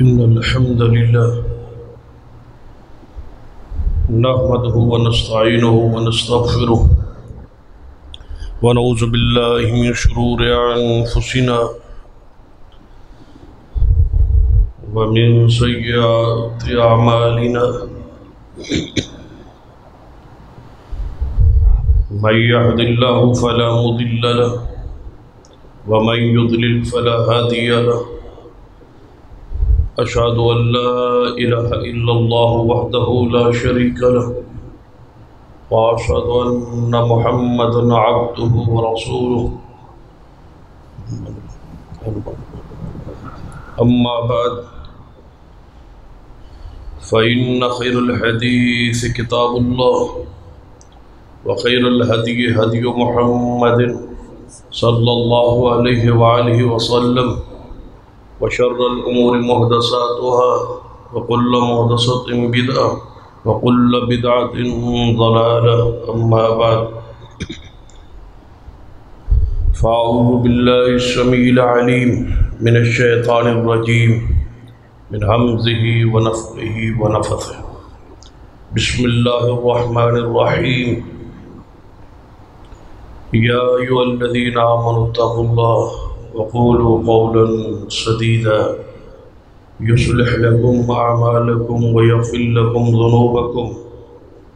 إن الحمد لله نحمده ونستعينه ونستغفره ونعوذ بالله من شرور أنفسنا ومن سيئات أعمالنا من يهد الله فلا مضل له ومن يضلل فلا هادي له أشهد أن لا إله إلا الله وحده لا شريك له وأشهد أن محمدا عبده ورسوله أما بعد فإن خير الحديث كتاب الله وخير الهدي هدي محمد صلى الله عليه وآله وسلم وشر الأمور محدثاتها وكل محدثة بدعة وكل بدعة ضلالة أما بعد فأعوذ بالله السميع العليم من الشيطان الرجيم من همزه ونفخه ونفثه بسم الله الرحمن الرحيم يا أيها الذين آمنوا اتقوا الله وقولوا قولا سديدا يصلح لكم أعمالكم ويغفر لكم ذنوبكم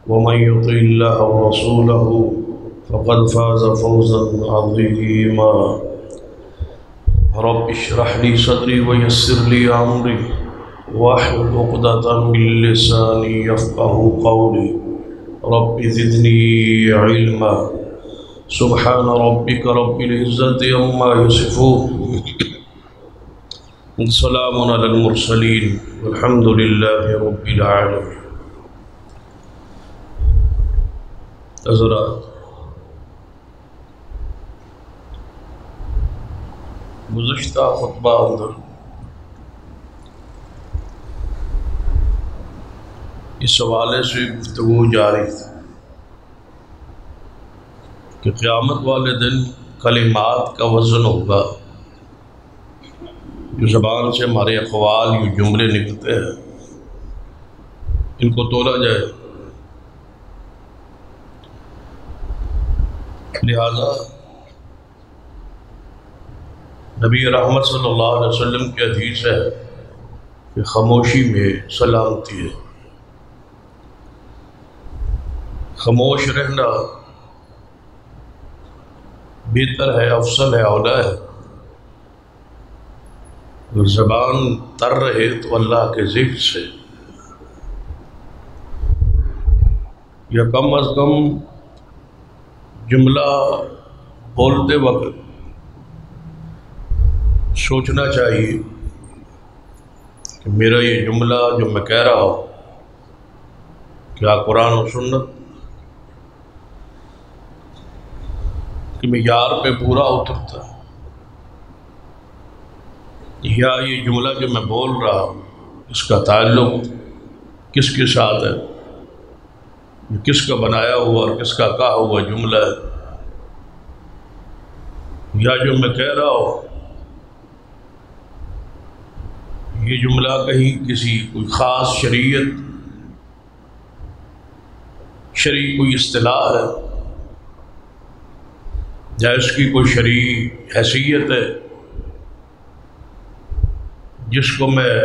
ومن يطع الله ورسوله فقد فاز فوزا عظيما رب اشرح لي صدري ويسر لي أمري واحلل عقدة من لساني يفقهوا قولي رب زدني علما سبحان ربك رب العزة عما يصفون سلام على المرسلين والحمد لله رب العالمين. حضرات، گزشتہ خطبہ اندر اس حوالے سے گفتگو جاری تھی کہ قیامت والے دن کلمات کا وزن ہوگا، جو زبان سے ہمارے اقوال یہ جملے نکلتے ہیں ان کو تولا جائے. لہذا نبی رحمت صلی اللہ علیہ وسلم کی حدیث ہے کہ خاموشی میں سلامتی ہے. خاموش رہنا بہتر ہے، افضل ہے، اولا ہے. اگر زبان تر رہے تو اللہ کے ذکر سے یا کم از کم جملہ بولتے وقت سوچنا چاہیے کہ میرا یہ جملہ جو میں کہہ رہا ہوں کیا قرآن و سنت کہ معیار پہ پورا اترتا ہے، یا یہ جملہ جو میں بول رہا ہوں اس کا تعلق کس کے ساتھ ہے، یہ کس کا بنایا ہوا اور کس کا کہا ہوا جملہ ہے، یا جو میں کہہ رہا ہوں یہ جملہ کہیں کسی کوئی خاص شریعت شرعی کوئی اصطلاح ہے یا اس کی کوئی شرعی حیثیت ہے جس کو میں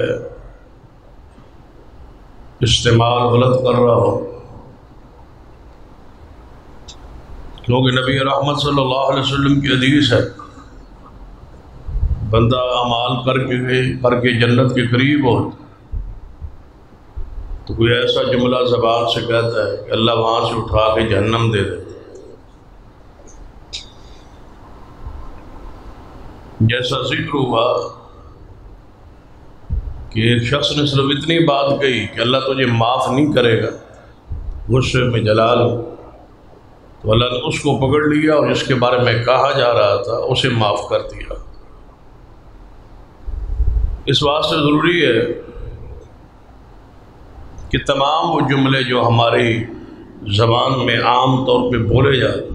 استعمال غلط کر رہا ہوں. کیونکہ نبی رحمت صلی اللہ علیہ وسلم کی حدیث ہے بندہ اعمال کر کے جنت کے قریب ہو تو کوئی ایسا جملہ زبان سے کہتا ہے کہ اللہ وہاں سے اٹھا کے جہنم دے دے. جیسا ذکر ہوا کہ ایک شخص نے صرف اتنی بات کہی کہ اللہ تجھے معاف نہیں کرے گا، غصے میں جلال، تو اللہ نے اس کو پکڑ لیا اور جس کے بارے میں کہا جا رہا تھا اسے معاف کر دیا. اس واسطے ضروری ہے کہ تمام وہ جملے جو ہماری زبان میں عام طور پہ بولے جاتے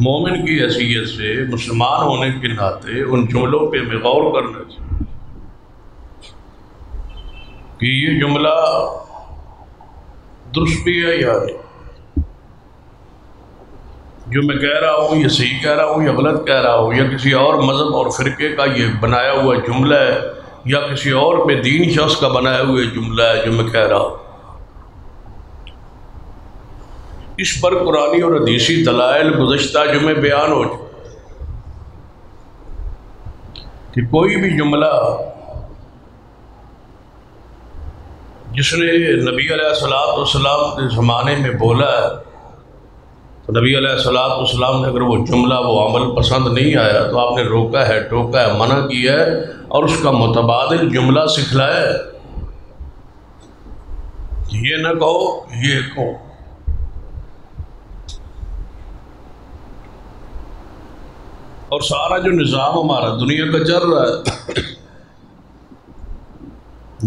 مومن کی حیثیت سے مسلمان ہونے کے ناطے ان جملوں پہ ہمیں غور کرنا چاہیے. کہ یہ جملہ درست بھی ہے یا نہیں، جو میں کہہ رہا ہوں یہ صحیح کہہ رہا ہوں یا غلط کہہ رہا ہوں، یا کسی اور مذہب اور فرقے کا یہ بنایا ہوا جملہ ہے، یا کسی اور بے دین شخص کا بنایا ہوا جملہ ہے جو میں کہہ رہا ہوں۔ اس پر قرآنی اور حدیثی دلائل گزشتہ جمعے بیان ہو چکے کہ کوئی بھی جملہ جس نے نبی علیہ السلام کے زمانے میں بولا ہے، تو نبی علیہ السلام نے اگر وہ جملہ وہ عمل پسند نہیں آیا تو آپ نے روکا ہے، ٹوکا ہے، منع کیا ہے اور اس کا متبادل جملہ سکھلایا ہے۔ یہ نہ کہو، یہ کہو۔ اور سارا جو نظام ہمارا دنیا کا چل رہا ہے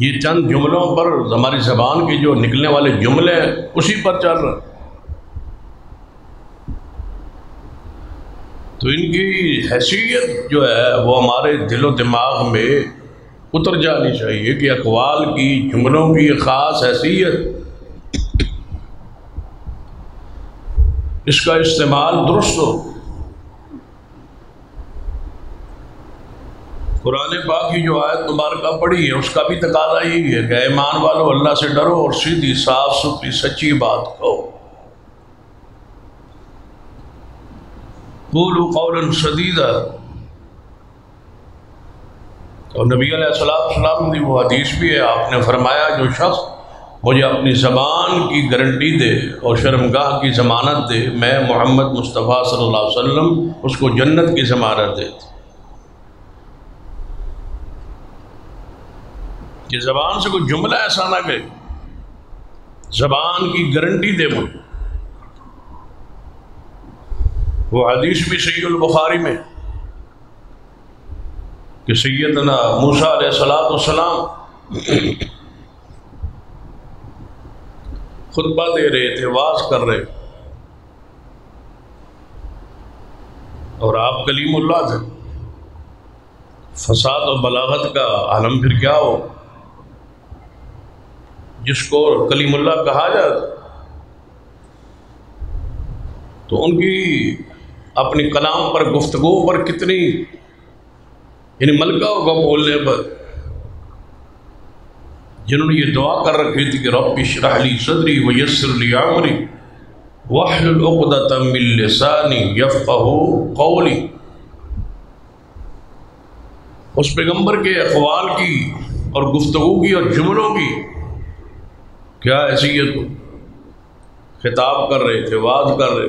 یہ چند جملوں پر، ہماری زبان کے جو نکلنے والے جملے ہیں اسی پر چل رہا ہے۔ تو ان کی حیثیت جو ہے وہ ہمارے دل و دماغ میں اتر جانی چاہیے کہ اقوال کی، جملوں کی خاص حیثیت، اس کا استعمال درست ہو۔ قرآن پاک کی جو آیت مبارکہ پڑھی ہے اس کا بھی تقاضا یہی ہے کہ اے ایمان والو اللہ سے ڈرو اور سیدھی صاف ستھری سچی بات کہو۔ قولوا قولا سدیدا، اور نبی علیہ السلام کی وہ حدیث بھی ہے، آپ نے فرمایا جو شخص مجھے اپنی زبان کی گارنٹی دے اور شرمگاہ کی ضمانت دے، میں محمد مصطفیٰ صلی اللہ علیہ وسلم اس کو جنت کی ضمانت دیتا۔ کہ زبان سے کوئی جملہ ایسا نہ کہ زبان کی گارنٹی دے مجھے۔ وہ حدیث بھی صحیح البخاری میں کہ سیدنا موسیٰ علیہ السلام خطبہ دے رہے تھے، واعظ کر رہے، اور آپ کلیم اللہ تھے۔ فساد و بلاغت کا عالم پھر کیا ہو، جس کو کلیم اللہ کہا جاتا، تو ان کی اپنی کلام پر، گفتگو پر کتنی یعنی ملکہ ہوگا بولنے پر، جنہوں نے یہ دعا کر رکھی تھی کہ رب اشرح لی صدری ویسر لی امری واحلل عقدۃ من لسانی یفقہوا قولی۔ اس پیغمبر کے اقوال کی اور گفتگو کی اور جملوں کی کیا حیثیت ہو۔ خطاب کر رہے تھے، واعظ کر رہے،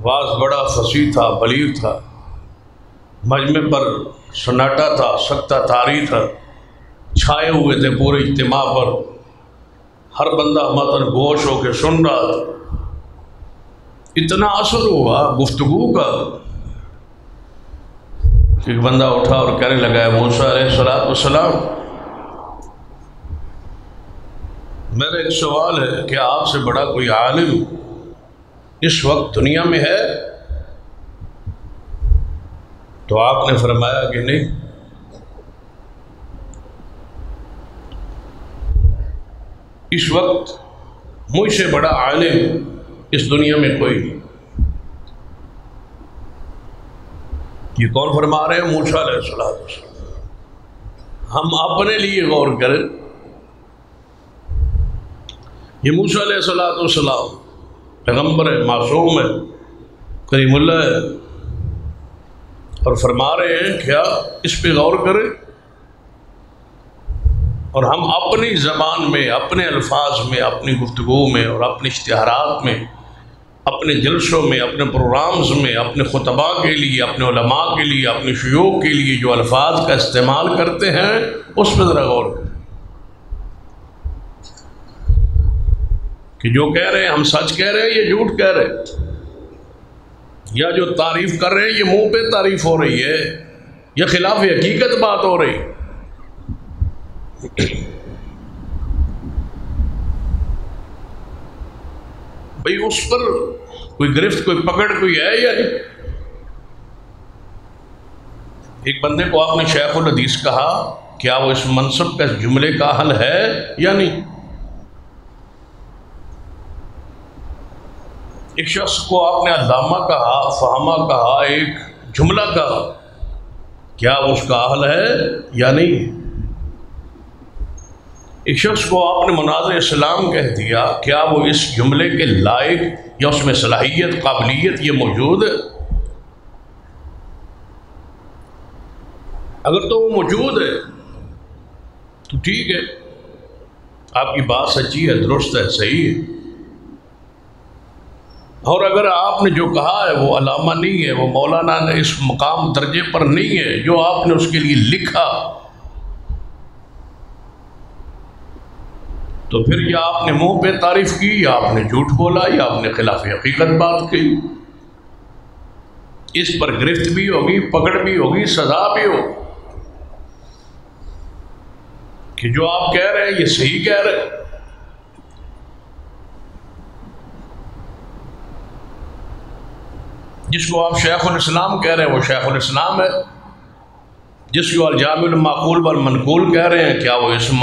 واعظ بڑا فصیح تھا، بلیغ تھا، مجمع پر سناٹا تھا، سکتہ طاری تھا، چھائے ہوئے تھے پورے اجتماع پر، ہر بندہ متن گوش ہو کے سن رہا تھا۔ اتنا اثر ہوا گفتگو کا کہ ایک بندہ اٹھا اور کہنے لگا ہے موسیٰ علیہ السلام، میرا ایک سوال ہے، کیا آپ سے بڑا کوئی عالم اس وقت دنیا میں ہے؟ تو آپ نے فرمایا کہ نہیں۔ اس وقت مجھ سے بڑا عالم اس دنیا میں کوئی نہیں۔ یہ کون فرما رہے ہیں؟ موسیٰ علیہ السلام۔ ہم اپنے لیے غور کریں، یہ موسیٰ علیہ السلام پیغمبر ہے، معصوم ہے، کریم اللہ ہے، اور فرما رہے ہیں کیا اس پہ غور کریں، اور ہم اپنی زبان میں، اپنے الفاظ میں، اپنی گفتگو میں اور اپنے اشتہارات میں، اپنے جلسوں میں، اپنے پروگرامز میں، اپنے خطباء کے لیے، اپنے علماء کے لیے، اپنے شیوخ کے لیے جو الفاظ کا استعمال کرتے ہیں اس پہ ذرا غور کریں کہ جو کہہ رہے ہیں ہم سچ کہہ رہے ہیں یا جھوٹ کہہ رہے ہیں، یا جو تعریف کر رہے ہیں یہ منہ پہ تعریف ہو رہی ہے یا خلاف حقیقت بات ہو رہی ہے۔ بھئی اس پر کوئی گرفت، کوئی پکڑ کوئی ہے یا نہیں؟ ایک بندے کو آپ نے شیخ الحدیث کہا کیا وہ اس منصب کا اس جملے کا اہل ہے یا نہیں؟ ایک شخص کو آپ نے علامہ کہا، فہمہ کہا، ایک جملہ کہا، کیا وہ اس کا اہل ہے یا نہیں؟ ایک شخص کو آپ نے مناظر اسلام کہہ دیا، کیا وہ اس جملے کے لائق یا اس میں صلاحیت، قابلیت یہ موجود ہے؟ اگر تو وہ موجود ہے تو ٹھیک ہے، آپ کی بات سچی ہے، درست ہے، صحیح ہے۔ اور اگر آپ نے جو کہا ہے وہ علامہ نہیں ہے، وہ مولانا نے اس مقام درجے پر نہیں ہے جو آپ نے اس کے لیے لکھا، تو پھر یا آپ نے منہ پہ تعریف کی، یا آپ نے جھوٹ بولا، یا آپ نے خلاف حقیقت بات کی۔ اس پر گرفت بھی ہوگی، پکڑ بھی ہوگی، سزا بھی ہوگی کہ جو آپ کہہ رہے ہیں یہ صحیح کہہ رہے ہیں۔ جس کو آپ شیخ الاسلام کہہ رہے ہیں وہ شیخ الاسلام ہے، جس کو الجامع المعقول والمنقول کہہ رہے ہیں کیا وہ اسم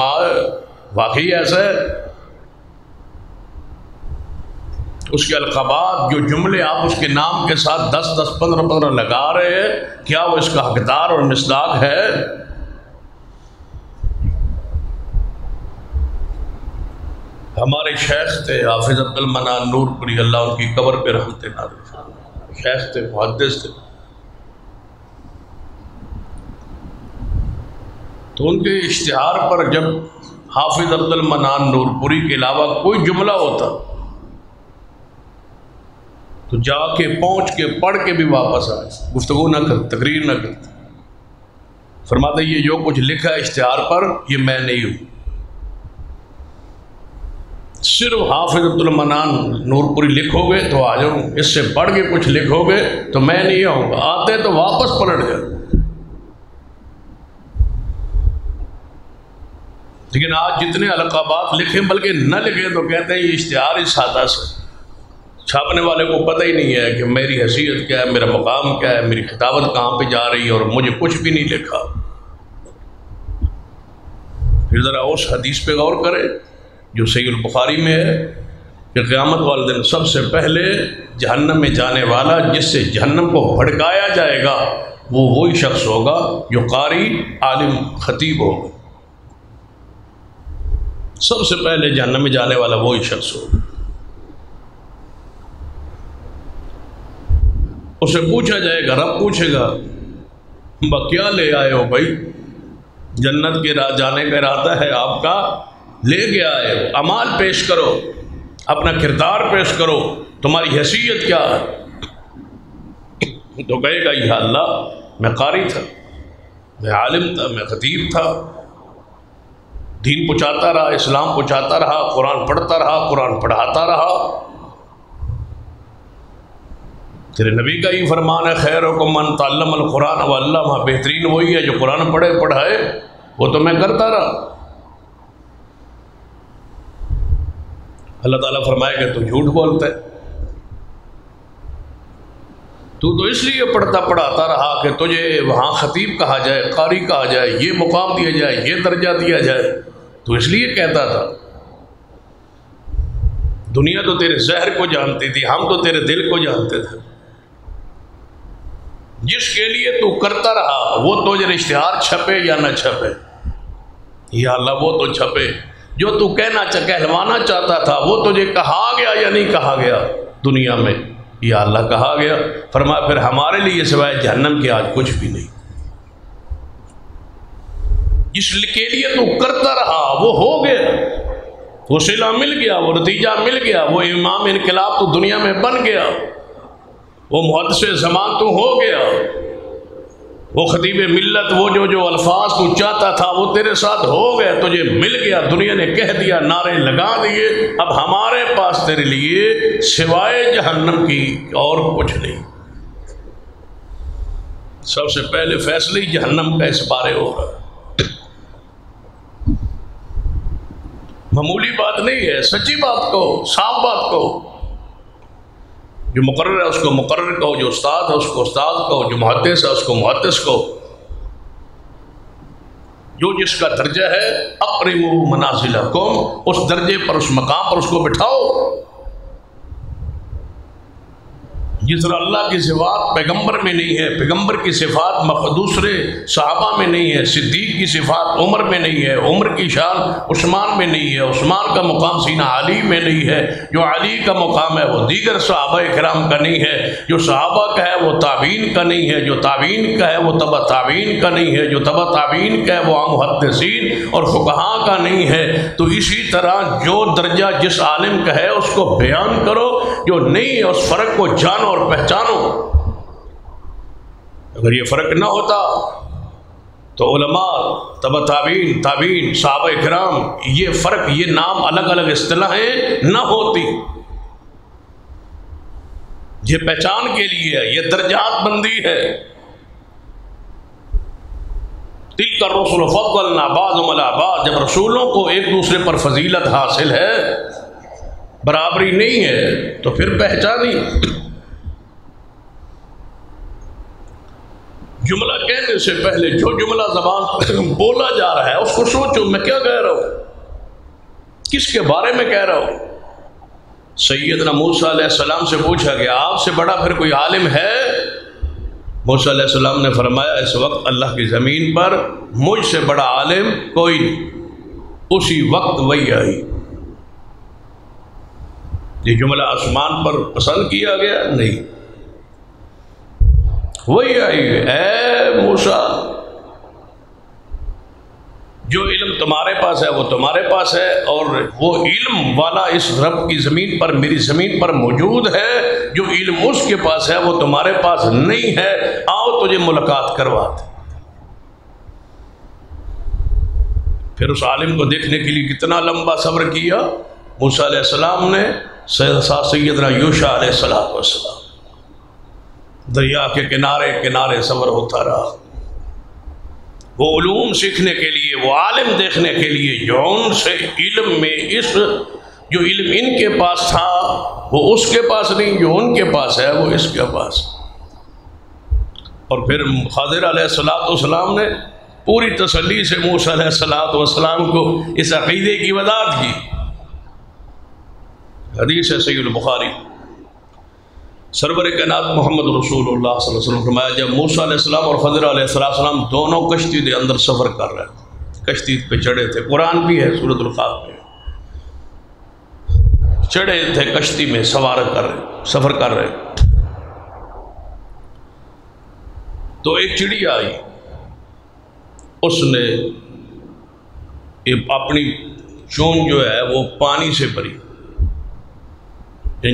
واقعی ایسا ہے؟ اس کے القابات، جو جملے آپ اس کے نام کے ساتھ 10 15 لگا رہے ہیں، کیا وہ اس کا حقدار اور مصداق ہے؟ ہمارے شیخ تھے حافظ عبدالمنان نور پوری، اللہ ان کی قبر پہ رحمت نازل، شیخ تھے، محدث تھے، تو ان کے اشتہار پر جب حافظ عبدالمنان نور پوری کے علاوہ کوئی جملہ ہوتا تو جا کے پہنچ کے پڑھ کے بھی واپس آئے، گفتگو نہ کرتے، تقریر نہ کرتے، فرماتے یہ جو کچھ لکھا ہے اشتہار پر یہ میں نہیں ہوں، صرف حافظ عبدالمنان نور پوری لکھو گے تو آ جاؤں، اس سے پڑھ کے کچھ لکھو گے تو میں نہیں آؤں گا، آتے تو واپس پلٹ جاؤ۔ لیکن آج جتنے القابات لکھیں بلکہ نہ لکھیں تو کہتے ہیں یہ اشتہار اس سادہ سے، چھاپنے والے کو پتہ ہی نہیں ہے کہ میری حیثیت کیا ہے، میرا مقام کیا ہے، میری خطابت کہاں پہ جا رہی ہے، اور مجھے کچھ بھی نہیں لکھا۔ پھر ذرا اس حدیث پہ غور کرے جو صحیح البخاری میں ہے کہ قیامت والے دن سب سے پہلے جہنم میں جانے والا جس سے جہنم کو بھڑکایا جائے گا وہ وہی شخص ہوگا جو قاری، عالم، خطیب ہوگا۔ سب سے پہلے جہنم میں جانے والا وہی شخص ہوگا۔ اسے پوچھا جائے گا، رب پوچھے گا کیا لے آئے ہو بھائی؟ جنت کے جانے کا ارادہ ہے آپ کا، لے کے آئے ہو، اعمال پیش کرو، اپنا کردار پیش کرو، تمہاری حیثیت کیا ہے؟ تو کہے گا یا اللہ میں قاری تھا، میں عالم تھا، میں خطیب تھا، دین پہنچاتا رہا، اسلام پہنچاتا رہا، قرآن پڑھتا رہا، قرآن پڑھاتا رہا۔ تیرے نبی کا ہی فرمان ہے خیرکم من تعلم القرآن وعلمہ، بہترین وہی ہے جو قرآن پڑھے پڑھائے، وہ تو میں کرتا رہا۔ اللہ تعالیٰ فرمائے کہ تو جھوٹ بولتا ہے، تو اس لیے پڑھتا پڑھاتا رہا کہ تجھے وہاں خطیب کہا جائے، قاری کہا جائے، یہ مقام دیا جائے، یہ درجہ دیا جائے، تو اس لیے کہتا تھا۔ دنیا تو تیرے ظاہر کو جانتی تھی، ہم تو تیرے دل کو جانتے تھے۔ جس کے لیے تو کرتا رہا وہ تجھے اشتہار چھپے یا نہ چھپے، یا اللہ وہ تو چھپے، جو تو کہلوانا چاہتا تھا وہ تجھے کہا گیا یا نہیں کہا گیا دنیا میں، یا اللہ کہا گیا۔ فرمایا پھر ہمارے لیے سوائے جہنم کے آج کچھ بھی نہیں۔ جس کے لیے تو کرتا رہا وہ ہو گیا، وہ صلہ مل گیا، وہ نتیجہ مل گیا، وہ امام انقلاب تو دنیا میں بن گیا، وہ محدث زمان تو ہو گیا، وہ خطیب ملت، وہ جو الفاظ تو چاہتا تھا وہ تیرے ساتھ ہو گیا، تجھے مل گیا، دنیا نے کہہ دیا، نعرے لگا دیے، اب ہمارے پاس تیرے لیے سوائے جہنم کی اور کچھ نہیں۔ سب سے پہلے فیصلہ ہی جہنم کا اس بارے ہو رہا ہے۔ معمولی بات نہیں ہے، سچی بات کہو، صاف بات کہو۔ جو مقرر ہے اس کو مقرر کہو، جو استاد ہے اس کو استاد کہو، جو محدث ہے اس کو محدث کہو، جو جس کا درجہ ہے اقرموا منازلکم، اس درجے پر اس مقام پر اس کو بٹھاؤ۔ جس طرح اللہ کی صفات پیغمبر میں نہیں ہے، پیغمبر کی صفات دوسرے صحابہ میں نہیں ہے، صدیق کی صفات عمر میں نہیں ہے، عمر کی شان عثمان میں نہیں ہے، عثمان کا مقام سینہ علی میں نہیں ہے، جو علی کا مقام ہے وہ دیگر صحابہ کرام کا نہیں ہے، جو صحابہ کا ہے وہ تابعین کا نہیں ہے، جو تابعین کا ہے وہ تبع تابعین کا نہیں ہے، جو تبع تابعین کا ہے وہ محدثین اور فقہاء کا نہیں ہے۔ تو اسی طرح جو درجہ جس عالم کا ہے اس کو بیان کرو، جو نہیں ہے اس فرق کو جانو اور پہچانو۔ اگر یہ فرق نہ ہوتا تو علماء، تبع تابعین، تابعین، صحابہ کرام، یہ فرق، یہ نام الگ الگ اصطلاحیں نہ ہوتی۔ یہ پہچان کے لیے ہے، یہ درجات بندی ہے۔ تلک الرسل فضلنا بعضهم علی بعض، جب رسولوں کو ایک دوسرے پر فضیلت حاصل ہے، برابری نہیں ہے، تو پھر پہچانی۔ جملہ کہنے سے پہلے جو جملہ زبان پر بولا جا رہا ہے اس کو سوچو، میں کیا کہہ رہا ہوں، کس کے بارے میں کہہ رہا ہوں۔ سیدنا موسیٰ علیہ السلام سے پوچھا گیا آپ سے بڑا پھر کوئی عالم ہے؟ موسیٰ علیہ السلام نے فرمایا اس وقت اللہ کی زمین پر مجھ سے بڑا عالم کوئی نہیں۔ اسی وقت وہی آئی۔ یہ جملہ آسمان پر پسند کیا گیا نہیں، وہی آئی، اے موسیٰ جو علم تمہارے پاس ہے وہ تمہارے پاس ہے، اور وہ علم والا اس رب کی زمین پر، میری زمین پر موجود ہے، جو علم اس کے پاس ہے وہ تمہارے پاس نہیں ہے، آؤ تجھے ملاقات کرواتے۔ پھر اس عالم کو دیکھنے کے لیے کتنا لمبا صبر کیا موسیٰ علیہ السلام نے۔ سیدنا یوشع علیہ السلام دریا کے کنارے کنارے صبر ہوتا رہا، وہ علوم سیکھنے کے لیے، وہ عالم دیکھنے کے لیے جو ان سے علم میں جو علم ان کے پاس تھا وہ اس کے پاس نہیں، جو ان کے پاس ہے وہ اس کے پاس۔ اور پھر خضر علیہ السلام نے پوری تسلی سے موسیٰ علیہ السلام کو اس عقیدے کی وضاحت کی۔ حدیث ہے صحیح البخاری، سرور کائنات محمد رسول اللہ صلی اللہ علیہ وسلم فرمایا جب موسیٰ علیہ السلام اور خضر علیہ السلام دونوں کشتی دے اندر سفر کر رہے تھے، کشتی پہ چڑھے تھے، قرآن بھی ہے سورۃ القاف میں، چڑھے تھے کشتی میں، سفر کر رہے، تو ایک چڑیا آئی، اس نے اپنی چون جو ہے وہ پانی سے بھری،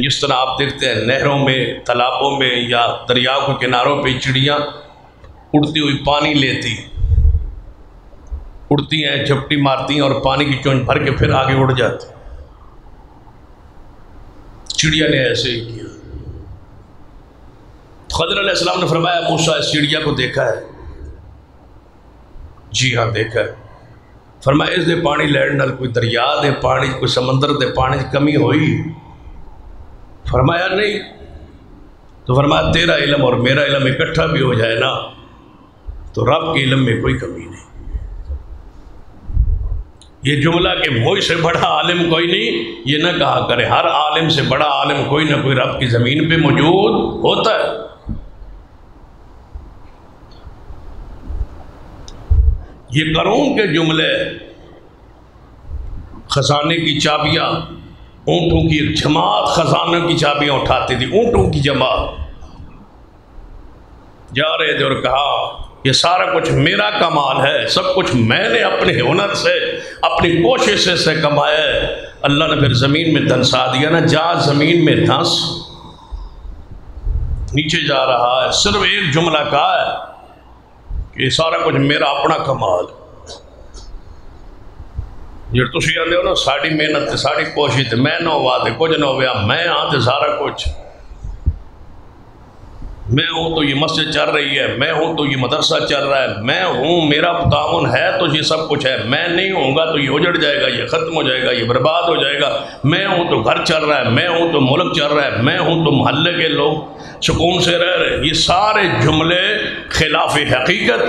جس طرح آپ دیکھتے ہیں نہروں میں، تالابوں میں یا دریاؤں کے کناروں پہ چڑیاں اڑتی ہوئی پانی لیتی، اڑتی ہیں، جھپٹی مارتی ہیں اور پانی کی چونچ بھر کے پھر آگے اڑ جاتی۔ چڑیا نے ایسے ہی کیا۔ خضر علیہ السلام نے فرمایا موسیٰ اس چڑیا کو دیکھا ہے؟ جی ہاں دیکھا ہے۔ فرمایا اس دے پانی لین نال کوئی دریا دے پانی، کوئی سمندر دے پانی کمی ہوئی؟ فرمایا نہیں۔ تو فرمایا تیرا علم اور میرا علم اکٹھا بھی ہو جائے نا تو رب کے علم میں کوئی کمی نہیں۔ یہ جملہ کہ مجھ سے بڑا عالم کوئی نہیں، یہ نہ کہا کرے، ہر عالم سے بڑا عالم کوئی نہ کوئی رب کی زمین پہ موجود ہوتا ہے۔ یہ قارون کے جملے، خزانے کی چابیاں، اونٹوں کی ایک جماعت خزانوں کی چابیاں اٹھاتی تھی، اونٹوں کی جماعت جا رہے تھے اور کہا یہ سارا کچھ میرا کمال ہے، سب کچھ میں نے اپنے ہنر سے، اپنی کوشش سے کمایا ہے۔ اللہ نے پھر زمین میں دھنسا دیا نا، جا زمین میں دھنس، نیچے جا رہا ہے، صرف ایک جملہ کہا ہے کہ یہ سارا کچھ میرا اپنا کمال ہے۔ جی تسی آتے ہو نا ساری محنت تے ساری کوشش تے میں نہ ہوا تے کچھ نہ ہوا، میں ہاں تے سارا کچھ، میں ہوں تو یہ مسجد چل رہی ہے، میں ہوں تو یہ مدرسہ چل رہا ہے، میں ہوں، میرا تعاون ہے تو یہ سب کچھ ہے، میں نہیں ہوں گا تو یہ اجڑ جائے گا، یہ ختم ہو جائے گا، یہ برباد ہو جائے گا، میں ہوں تو گھر چل رہا ہے، میں ہوں تو ملک چل رہا ہے، میں ہوں تو محلے کے لوگ سکون سے رہ رہے۔ یہ سارے جملے خلاف حقیقت،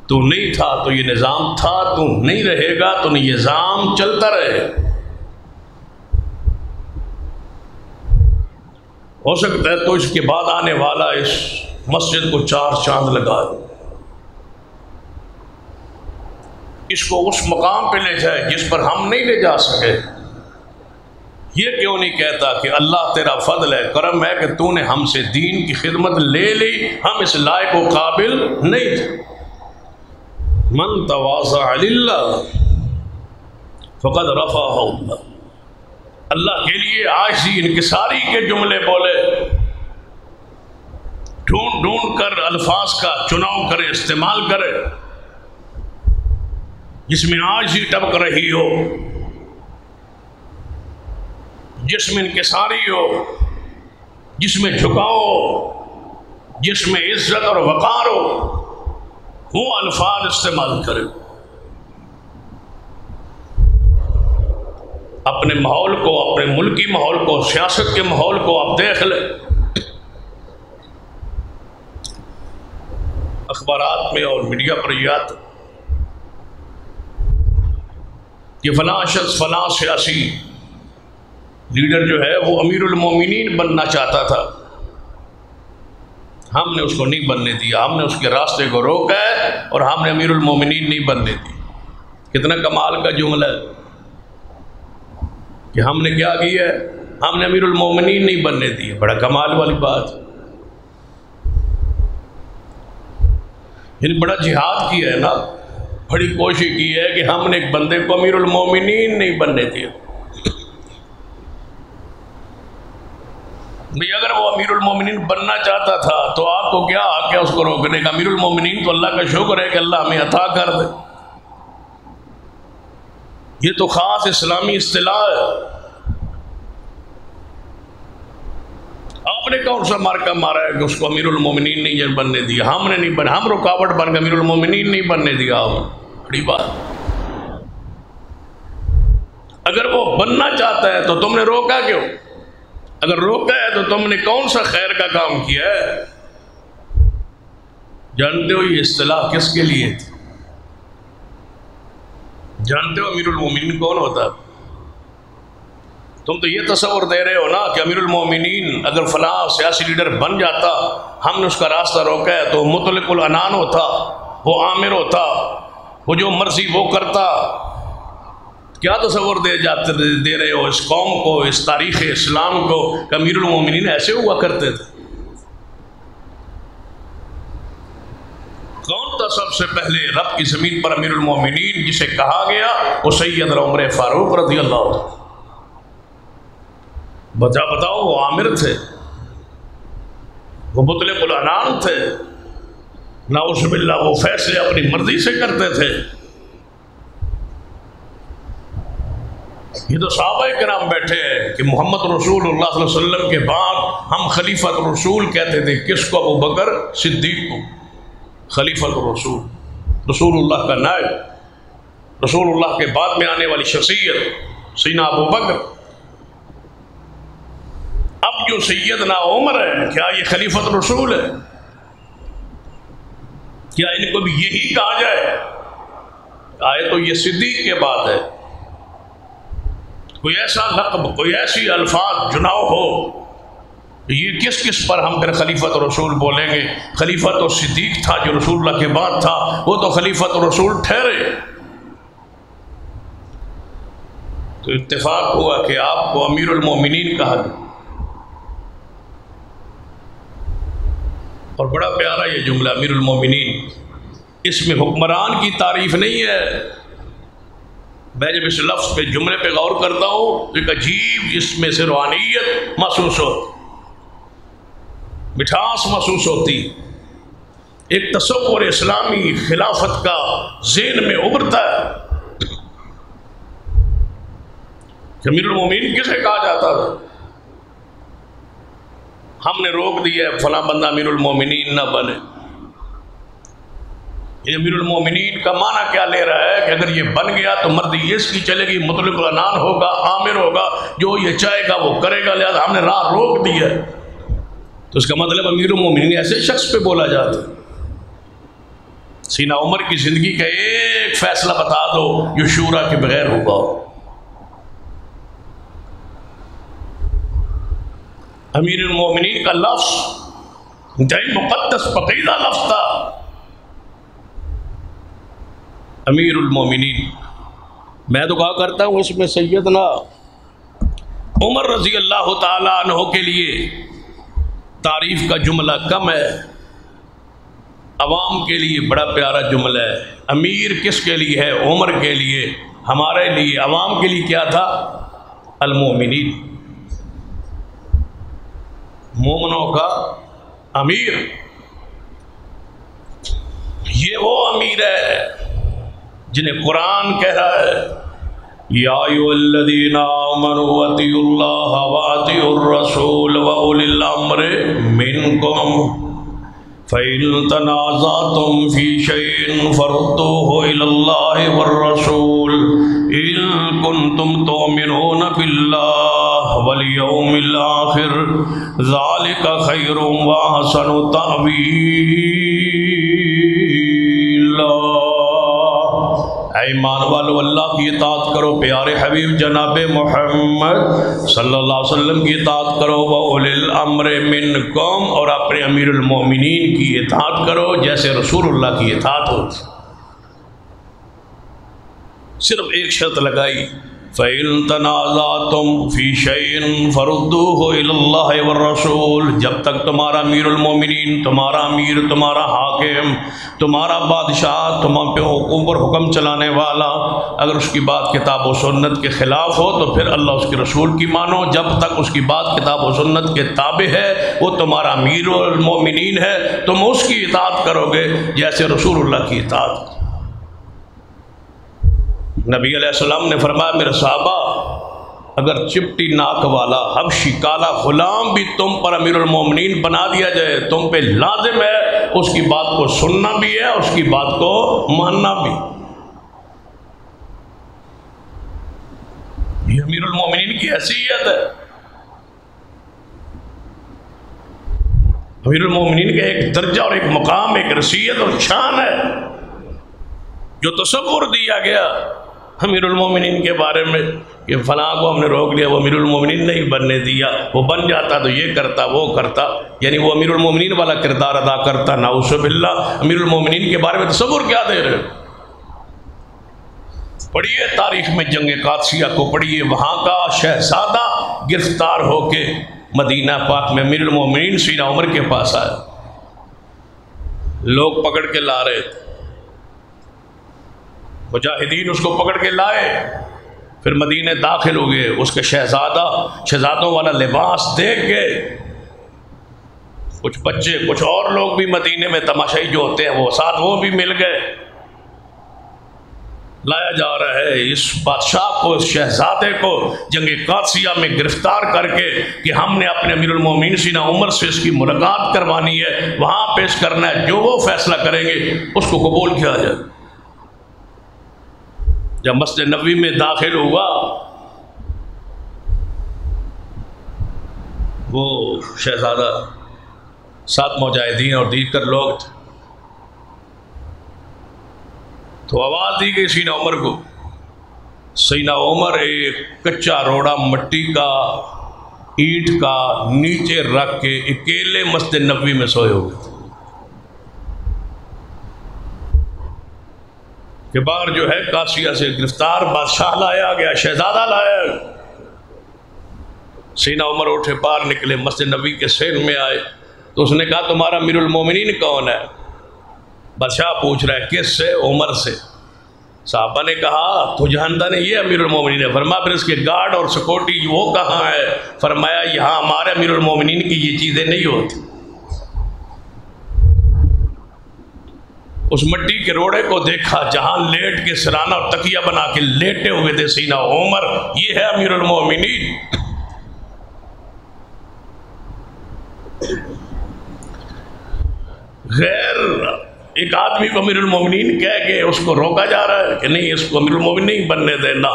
تو نہیں تھا تو یہ نظام تھا، تو نہیں رہے گا تو نظام چلتا رہے. ہو سکتا ہے تو اس کے بعد آنے والا اس مسجد کو 4 چاند لگا دے، اس کو اس مقام پہ لے جائے جس پر ہم نہیں لے جا سکے. یہ کیوں نہیں کہتا کہ اللہ تیرا فضل ہے، کرم ہے کہ تو نے ہم سے دین کی خدمت لے لی، ہم اس لائق و قابل نہیں تھے. من تواضع للہ فقد رفعہ اللہ. اللہ کے لیے عاجزی انکساری کے جملے بولے، ڈھونڈ ڈھونڈ کر الفاظ کا چناؤ کرے، استعمال کرے جس میں عاجزی ٹپک رہی ہو، جس میں انکساری ہو، جس میں جھکاؤ ہو، جس میں عزت اور وقار ہو، وہ الفاظ استعمال کرے. اپنے ماحول کو، اپنے ملکی ماحول کو، سیاست کے ماحول کو آپ دیکھ لیں. اخبارات میں اور میڈیا پر یہ آتا کہ فلاں شخص، فلاں سیاسی لیڈر جو ہے وہ امیر المومنین بننا چاہتا تھا، ہم نے اس کو نہیں بننے دیا، ہم نے اس کے راستے کو روکا ہے اور ہم نے امیر المومنین نہیں بننے دی. کتنا کمال کا جملہ ہے کہ ہم نے کیا کیا ہے، ہم نے امیر المومنین نہیں بننے دی. بڑا کمال والی بات، یعنی بڑا جہاد کیا ہے نا، بڑی کوشش کی ہے کہ ہم نے ایک بندے کو امیر المومنین نہیں بننے دیا. بھئی اگر وہ امیر المومنین بننا چاہتا تھا تو آپ کو کیا حق ہے اس کو روکنے کا؟ امیر المومنین تو اللہ کا شکر ہے کہ اللہ ہمیں عطا کر دے. یہ تو خاص اسلامی اصطلاح ہے. آپ نے کون سا مارکا مارا ہے کہ اس کو امیر المومنین نہیں بننے دیا؟ ہم نے نہیں بنا، ہم رکاوٹ بن گئے، امیر المومنین نہیں بننے دیا. بڑی بات. اگر وہ بننا چاہتا ہے تو تم نے روکا کیوں؟ اگر روکا ہے تو تم نے کون سا خیر کا کام کیا ہے؟ جانتے ہو یہ اصطلاح کس کے لیے تھی؟ جانتے ہو امیر المومنین کون ہوتا ہے؟ تم تو یہ تصور دے رہے ہو نا کہ امیر المومنین اگر فلاں سیاسی لیڈر بن جاتا، ہم نے اس کا راستہ روکا ہے، تو مطلق العنان ہوتا، وہ عامر ہوتا، وہ جو مرضی وہ کرتا. کیا تصور دے رہے ہو اس قوم کو، اس تاریخ اسلام کو کہ امیر المومنین ایسے ہوا کرتے تھے؟ کون تھا سب سے پہلے رب کی زمین پر امیر المومنین جسے کہا گیا؟ وہ سید عمر فاروق رضی اللہ عنہ. بتاؤ وہ عامر تھے، وہ مطلق العنان تھے، نعوذ باللہ وہ فیصلے اپنی مرضی سے کرتے تھے. یہ تو صحابہ کرام بیٹھے ہیں کہ محمد رسول اللہ صلی اللہ علیہ وسلم کے بعد ہم خلیفۃ الرسول کہتے تھے. کس کو؟ ابو بکر صدیق کو خلیفۃ الرسول، رسول اللہ کا نائب، رسول اللہ کے بعد میں آنے والی شخصیت سیدنا ابو بکر. اب جو سیدنا عمر ہے، کیا یہ خلیفۃ الرسول ہے؟ کیا ان کو بھی یہی کہا جائے؟ آئے تو یہ صدیق کے بعد ہے. کوئی ایسا لقب، کوئی ایسی الفاظ چناؤ ہو، یہ کس کس پر ہم پھر خلیفۃ الرسول بولیں گے؟ خلیفۃ تو صدیق تھا جو رسول اللہ کے بعد تھا، وہ تو خلیفۃ الرسول ٹھہرے. تو اتفاق ہوا کہ آپ کو امیر المومنین کہا گیا. اور بڑا پیارا یہ جملہ امیر المومنین، اس میں حکمران کی تعریف نہیں ہے. میں جب اس لفظ پہ، جملے پہ غور کرتا ہوں تو ایک عجیب اس میں سے روحانیت محسوس ہوتی، مٹھاس محسوس ہوتی، ایک تصور اسلامی خلافت کا ذہن میں ابھرتا ہے. کہ امیر المومنین کسے کہا جاتا تھا؟ ہم نے روک دیا ہے فلاں بندہ امیر المومنین نہ بنے. یہ امیر المومنین کا معنی کیا لے رہا ہے کہ اگر یہ بن گیا تو مرضی اس کی چلے گی، مطلق العنان ہوگا، عامر ہوگا، جو یہ چاہے گا وہ کرے گا، لہذا ہم نے راہ روک دی ہے. تو اس کا مطلب امیر المومنین ایسے شخص پہ بولا جاتا ہے. سیدنا عمر کی زندگی کا ایک فیصلہ بتا دو جو شورا کے بغیر ہوگا۔ امیر المومنین کا لفظ انتہائی مقدس پقیدہ لفظ تھا، امیر المومنین۔ میں تو کہا کرتا ہوں اس میں سیدنا عمر رضی اللہ تعالی عنہ کے لیے تعریف کا جملہ کم ہے، عوام کے لیے بڑا پیارا جملہ ہے۔ امیر کس کے لیے ہے؟ عمر کے لیے، ہمارے لیے عوام کے لیے کیا تھا؟ المومنین، مومنوں کا امیر۔ یہ وہ امیر ہے جنہیں قرآن کہہ رہا ہے یا ایھا الذین آمنوا اطیعوا اللہ واطیعوا الرسول واولی الامر منکم فإن تنازعتم في شيء فردوه إلى الله والرسول إن كنتم تؤمنون بالله واليوم الآخر ذلك خير وأحسن تأويلا۔ اے ایمان والو اللہ کی اطاعت کرو، پیارے حبیب جناب محمد صلی اللہ علیہ وسلم کی اطاعت کرو، وَأُولِي الْأَمْرِ مِنْكُمْ، اور اپنے امیر المومنین کی اطاعت کرو جیسے رسول اللہ کی اطاعت ہوتی۔ صرف ایک شرط لگائی، فَإِن تَنَازَعْتُمْ فِي شَيْءٍ فَرُدُّوهُ إِلَى اللَّهِ وَالرَّسُولِ، جب تک تمہارا امیر المومنین، تمہارا امیر، تمہارا حاکم، تمہارا بادشاہ، تمہارے اوپر حکم چلانے والا اگر اس کی بات کتاب و سنت کے خلاف ہو تو پھر اللہ اس کے رسول کی مانو۔ جب تک اس کی بات کتاب و سنت کے تابع ہے، وہ تمہارا امیر المومنین ہے، تم اس کی اطاعت کرو گے جیسے رسول اللہ کی اطاعت۔ نبی علیہ السلام نے فرمایا میرے صحابہ اگر چپٹی ناک والا حبشی کالا غلام بھی تم پر امیر المومنین بنا دیا جائے، تم پہ لازم ہے اس کی بات کو سننا بھی ہے، اس کی بات کو ماننا بھی۔ یہ امیر المومنین کی حیثیت ہے، امیر المومنین کا ایک درجہ اور ایک مقام، ایک رسیت اور شان ہے۔ جو تصور دیا گیا امیر المومنین کے بارے میں کہ فلاں کو ہم نے روک لیا، وہ امیر المومنین نہیں بننے دیا، وہ بن جاتا تو یہ کرتا وہ کرتا، یعنی وہ امیر المومنین والا کردار ادا کرتا، نعوذ باللہ۔ امیر المومنین کے بارے میں تصور کیا دے رہے؟ پڑھیے تاریخ میں جنگ قادسیہ کو پڑھیے، وہاں کا شہزادہ گرفتار ہو کے مدینہ پاک میں امیر المومنین سیدنا عمر کے پاس آیا، لوگ پکڑ کے لا رہے تھے، مجاہدین اس کو پکڑ کے لائے، پھر مدینہ داخل ہو گئے، اس کے شہزادوں والا لباس دیکھ کے کچھ بچے کچھ اور لوگ بھی مدینے میں تماشائی جو ہوتے ہیں وہ ساتھ وہ بھی مل گئے۔ لایا جا رہا ہے اس بادشاہ کو، اس شہزادے کو جنگ قادسیہ میں گرفتار کر کے کہ ہم نے اپنے امیر المومنین سیدنا عمر سے اس کی ملاقات کروانی ہے، وہاں پیش کرنا ہے، جو وہ فیصلہ کریں گے اس کو قبول کیا جائے۔ جب مسجد نبوی میں داخل ہوا، وہ شہزادہ ساتھ مجاہدین اور دیگر لوگ تھے، تو آواز دی گئی سیدنا عمر کو۔ سیدنا عمر ایک کچا روڑا مٹی کا اینٹ کا نیچے رکھ کے اکیلے مسجد نبوی میں سوئے ہوئے تھے کہ باہر جو ہے قادسیہ سے گرفتار بادشاہ لایا گیا، شہزادہ لایا۔ سیدنا عمر اٹھے، باہر نکلے، مسجد نبوی کے سین میں آئے تو اس نے کہا تمہارا امیر المومنین کون ہے؟ بادشاہ پوچھ رہا ہے کس سے؟ عمر سے۔ صحابہ نے کہا تو جانتا نہیں یہ امیر المومنین ہے؟ فرمایا پھر اس کے گارڈ اور سیکورٹی وہ کہاں ہے؟ فرمایا یہاں ہمارے امیر المومنین کی یہ چیزیں نہیں ہوتی۔ اس مٹی کے روڑے کو دیکھا جہاں لیٹ کے سرانہ اور تکیہ بنا کے لیٹے ہوئے تھے سیدنا عمر، یہ ہے امیر المومنین۔ غیر ایک آدمی کو امیر المومنین کہہ کے اس کو روکا جا رہا ہے کہ نہیں اس کو امیر المومنین نہیں بننے دینا،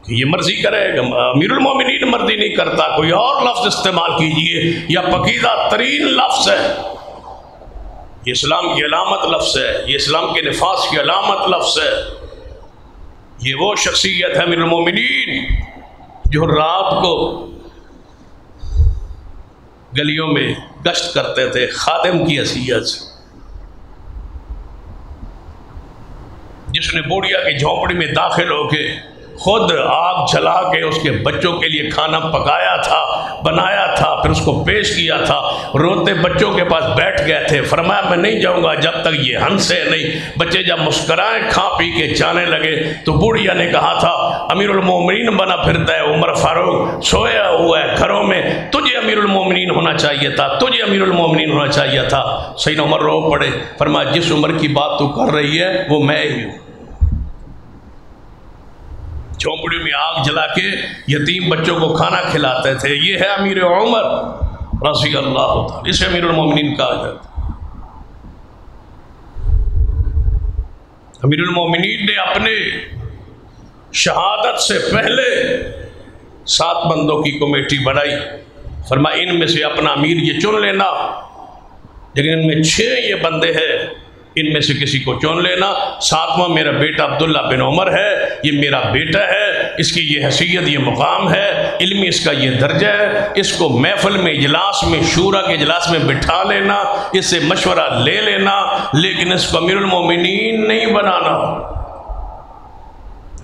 کہ یہ مرضی کرے گا۔ امیر المومنین مرضی نہیں کرتا، کوئی اور لفظ استعمال کیجئے، یا پکیزہ ترین لفظ ہے یہ اسلام کی علامت لفظ ہے، یہ اسلام کے نفاذ کی علامت لفظ ہے۔ یہ وہ شخصیت ہے امیر المومنین جو رات کو گلیوں میں گشت کرتے تھے خادم کی حیثیت سے، جس نے بوڑھیا کی جھونپڑی میں داخل ہو کے خود آگ جلا کے اس کے بچوں کے لیے کھانا پکایا تھا، بنایا تھا، پھر اس کو پیش کیا تھا۔ روتے بچوں کے پاس بیٹھ گئے تھے، فرمایا میں نہیں جاؤں گا جب تک یہ ہنسے نہیں۔ بچے جب مسکرائیں کھا پی کے جانے لگے تو بوڑھیا نے کہا تھا امیر المومنین بنا پھرتا ہے عمر فاروق، سویا ہوا ہے گھروں میں، تجھے امیر المومنین ہونا چاہیے تھا، تجھے امیر المومنین ہونا چاہیے تھا۔ سیدنا عمر رو پڑے، فرمایا جس عمر کی بات تو کر رہی ہے وہ میں ہی ہوں۔ جھونپڑی میں آگ جلا کے یتیم بچوں کو کھانا کھلاتے تھے، یہ ہے امیر عمر رضی اللہ تعالی، اسے امیر المومنین کہا جاتا ہے۔ امیر المومنین نے اپنے شہادت سے پہلے 7 بندوں کی کمیٹی بنائی، فرمایا ان میں سے اپنا امیر یہ چن لینا، لیکن ان میں 6 یہ بندے ہیں، ان میں سے کسی کو چن لینا۔ 7واں میرا بیٹا عبداللہ بن عمر ہے، یہ میرا بیٹا ہے، اس کی یہ حیثیت یہ مقام ہے، علمی اس کا یہ درجہ ہے، اس کو محفل میں اجلاس میں شورا کے اجلاس میں بٹھا لینا، اس سے مشورہ لے لینا، لیکن اس کو امیر المومنین نہیں بنانا۔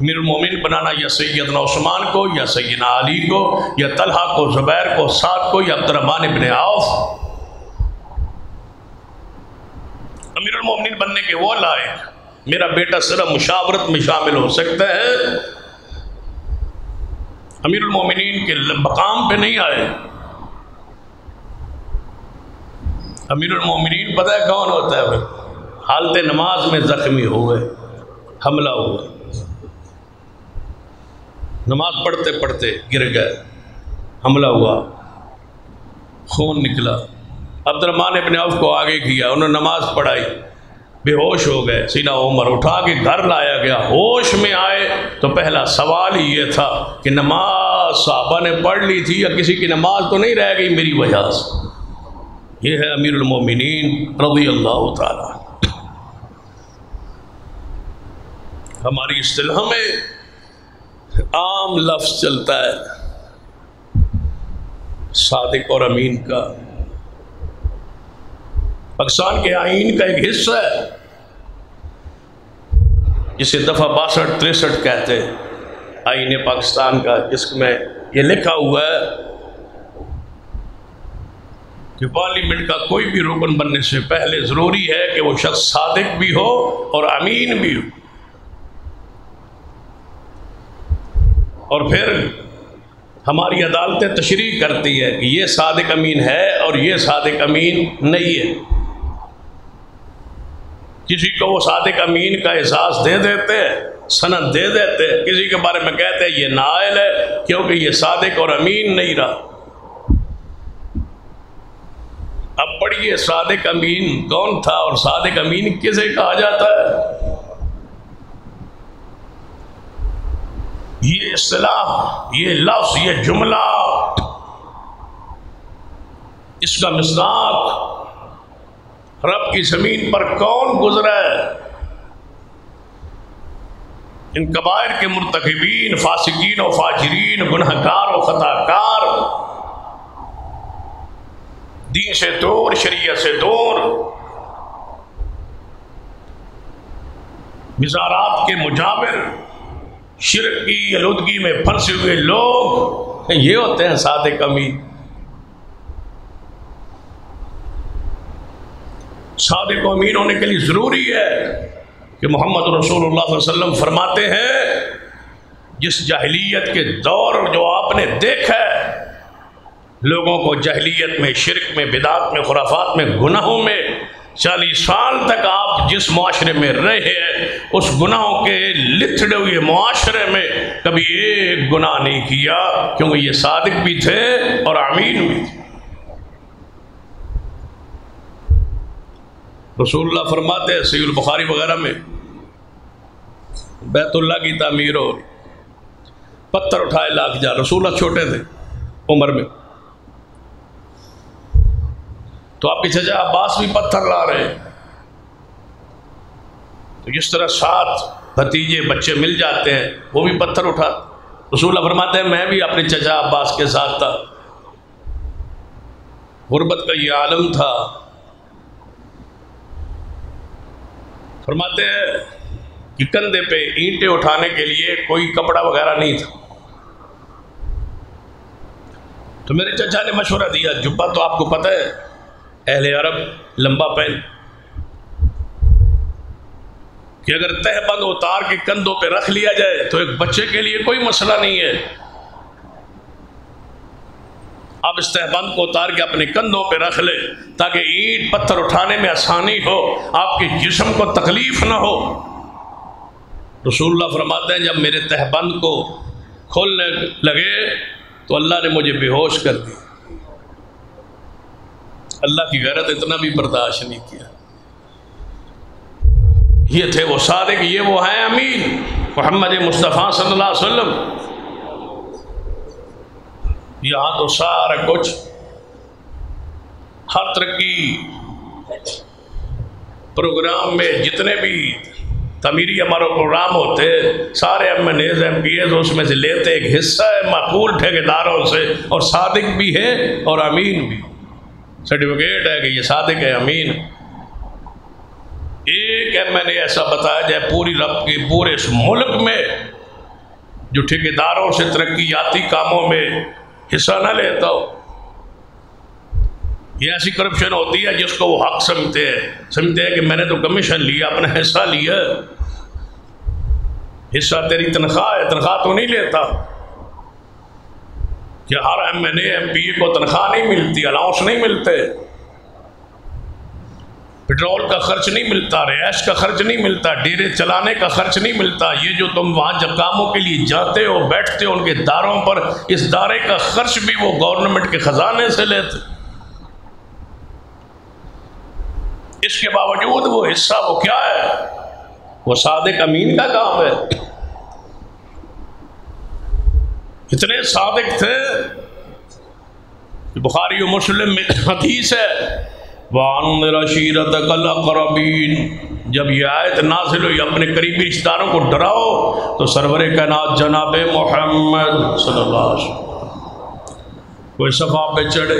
امیر المومنین بنانا یا سیدنا عثمان کو، یا سیدنا علی کو، یا طلحہ کو، زبیر کو، سعد کو، یا عبد الرحمن بن عوف۔ امیر المومنین بننے کے وہ لائق، میرا بیٹا صرف مشاورت میں شامل ہو سکتا ہے، امیر المومنین کے مقام پہ نہیں آئے۔ امیر المومنین پتہ ہے کون ہوتا ہے؟ حالت نماز میں زخمی ہوئے، حملہ ہوا، نماز پڑھتے پڑھتے گر گئے، حملہ ہوا، خون نکلا، عبد الرحمن ابن عوف کو آگے کیا، انہوں نے نماز پڑھائی، بے ہوش ہو گئے، سیدنا عمر اٹھا کے گھر لایا گیا، ہوش میں آئے تو پہلا سوال ہی یہ تھا کہ نماز صحابہ نے پڑھ لی تھی یا کسی کی نماز تو نہیں رہ گئی میری وجہ سے۔ یہ ہے امیر المومنین رضی اللہ تعالی۔ ہماری اصطلاح میں عام لفظ چلتا ہے صادق اور امین کا، پاکستان کے آئین کا ایک حصہ ہے جسے دفعہ 62-63 کہتے ہیں، آئین پاکستان کا، جس میں یہ لکھا ہوا ہے کہ پارلیمنٹ کا کوئی بھی رکن بننے سے پہلے ضروری ہے کہ وہ شخص صادق بھی ہو اور امین بھی ہو، اور پھر ہماری عدالتیں تشریح کرتی ہے کہ یہ صادق امین ہے اور یہ صادق امین نہیں ہے۔ کسی کو وہ صادق امین کا احساس دے دیتے ہیں، سند دے دیتے ہیں، کسی کے بارے میں کہتے ہیں یہ نائل ہے کیونکہ یہ صادق اور امین نہیں رہا۔ اب پڑھیے صادق امین کون تھا اور صادق امین کسے کہا جاتا ہے؟ یہ اصطلاح، یہ لفظ، یہ جملہ، اس کا مصداق رب کی زمین پر کون گزرا ہے؟ ان کبائر کے مرتکبین، فاسقین و فاجرین، گنہگار و خطاکار، دین سے دور، شریعت سے دور، مزارات کے مجاور، شرک کی آلودگی میں پھنسے ہوئے لوگ، یہ ہوتے ہیں صادق امین۔ صادق و امین ہونے کے لیے ضروری ہے کہ محمد رسول اللہ صلی اللہ علیہ وسلم فرماتے ہیں جس جاہلیت کے دور جو آپ نے دیکھا ہے، لوگوں کو جاہلیت میں، شرک میں، بدعات میں، خرافات میں، گناہوں میں 40 سال تک آپ جس معاشرے میں رہے ہیں، اس گناہوں کے لتھڑے ہوئے معاشرے میں کبھی ایک گناہ نہیں کیا، کیونکہ یہ صادق بھی تھے اور امین بھی تھے۔ رسول اللہ فرماتے ہیں صحیح البخاری وغیرہ میں، بیت اللہ کی تعمیر ہو، پتھر اٹھائے لاکھ جا، رسول اللہ چھوٹے تھے عمر میں، تو آپ کے چچا عباس بھی پتھر لا رہے ہیں، تو جس طرح 7 بھتیجے بچے مل جاتے ہیں وہ بھی پتھر اٹھا. رسول اللہ فرماتے ہیں میں بھی اپنے چچا عباس کے ساتھ تھا. غربت کا یہ عالم تھا. فرماتے ہیں کہ کندھے پہ اینٹیں اٹھانے کے لیے کوئی کپڑا وغیرہ نہیں تھا. تو میرے چچا نے مشورہ دیا, جبہ تو آپ کو پتہ ہے اہل عرب لمبا پہن, کہ اگر تہ بند اتار کے کندھوں پہ رکھ لیا جائے تو ایک بچے کے لیے کوئی مسئلہ نہیں ہے. آپ اس تہ بند کو اتار کے اپنے کندھوں پہ رکھ لیں تاکہ اینٹ پتھر اٹھانے میں آسانی ہو, آپ کے جسم کو تکلیف نہ ہو. رسول اللہ فرماتے ہیں جب میرے تہ بند کو کھولنے لگے تو اللہ نے مجھے بے ہوش کر دی. اللہ کی غیرت اتنا بھی برداشت نہیں کیا. یہ تھے وہ صادق, یہ وہ ہیں امین محمد مصطفیٰ صلی اللہ علیہ وسلم. یہاں تو سارا کچھ ہر طرح کی پروگرام میں جتنے بھی تعمیری ہمارے پروگرام ہوتے سارے MNAs MPAs اس میں سے لیتے ایک حصہ ہے معقول ٹھیکیداروں سے, اور صادق بھی ہے اور امین بھی. سرٹیفکیٹ ہے کہ یہ صادق ہے امین. ایک MNA ایسا بتایا جائے پوری رب کے پورے اس ملک میں جو ٹھیکیداروں سے ترقیاتی کاموں میں حصہ نہ لیتا ہو. یہ ایسی کرپشن ہوتی ہے جس کو وہ حق سمجھتے ہیں کہ میں نے تو کمیشن لیا, اپنا حصہ لیا. حصہ تیری تنخواہ ہے, تنخواہ تو نہیں لیتا. کہ ہر MNA MPA کو تنخواہ نہیں ملتی, الاؤنس نہیں ملتے, پیٹرول کا خرچ نہیں ملتا, رہائش کا خرچ نہیں ملتا, ڈیرے چلانے کا خرچ نہیں ملتا. یہ جو تم وہاں جب کاموں کے لیے جاتے ہو بیٹھتے ہو ان کے داروں پر, اس دارے کا خرچ بھی وہ گورنمنٹ کے خزانے سے لیتے. اس کے باوجود وہ حصہ وہ کیا ہے, وہ صادق امین کا کام ہے. اتنے صادق تھے کہ بخاری و مسلم میں حدیث ہے وَأَنذِرْ عَشِيرَتَكَ الْأَقْرَبِينَ, جب یہ آیت نازل ہوئی اپنے قریبی رشتہ داروں کو ڈراؤ تو سرور کائنات جناب محمد صلی اللہ علیہ وسلم کوئی صفا پہ چڑھے,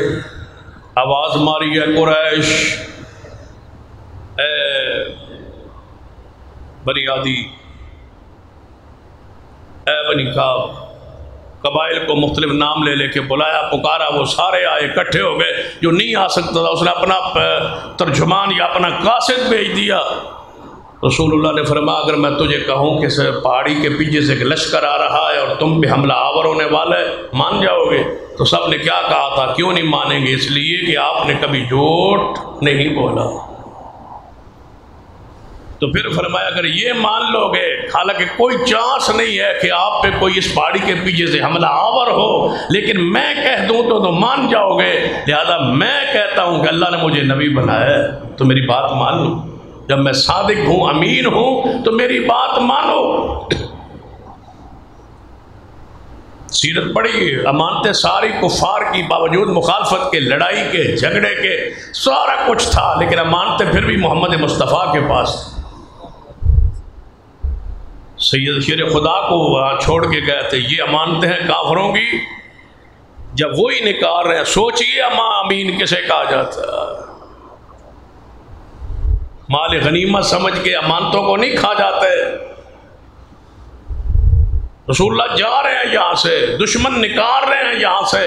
آواز ماری ہے قریش, اے بنی عادی, اے بنی کعب. قبائل کو مختلف نام لے کے بلایا, پکارا, وہ سارے آئے, اکٹھے ہو گئے. جو نہیں آ سکتا تھا اس نے اپنا ترجمان یا اپنا قاصد بھیج دیا. رسول اللہ نے فرمایا اگر میں تجھے کہوں کہ پہاڑی کے پیچھے سے ایک لشکر آ رہا ہے اور تم پہ حملہ آور ہونے والا ہے, مان جاؤ گے؟ تو سب نے کیا کہا تھا, کیوں نہیں مانیں گے؟ اس لیے کہ آپ نے کبھی جھوٹ نہیں بولا. تو پھر فرمایا اگر یہ مان لو گے, حالانکہ کوئی چانس نہیں ہے کہ آپ پہ کوئی اس پہاڑی کے پیچھے سے حملہ آور ہو, لیکن میں کہہ دوں تو مان جاؤ گے. لہذا میں کہتا ہوں کہ اللہ نے مجھے نبی بنایا ہے تو میری بات مان لو. جب میں صادق ہوں, امین ہوں, تو میری بات مانو. سیرت پڑھی, امانتیں ساری کفار کی باوجود مخالفت کے, لڑائی کے, جھگڑے کے, سارا کچھ تھا, لیکن امانتیں پھر بھی محمد مصطفیٰ کے پاس. سید شیر خدا کو وہاں چھوڑ کے گئے تھے. یہ امانتیں ہیں کافروں کی, جب وہی نکال رہے ہیں. سوچئے امین کسے کہا جاتا ہے. مال غنیمت سمجھ کے امانتوں کو نہیں کھا جاتے. رسول اللہ جا رہے ہیں یہاں سے, دشمن نکال رہے ہیں یہاں سے.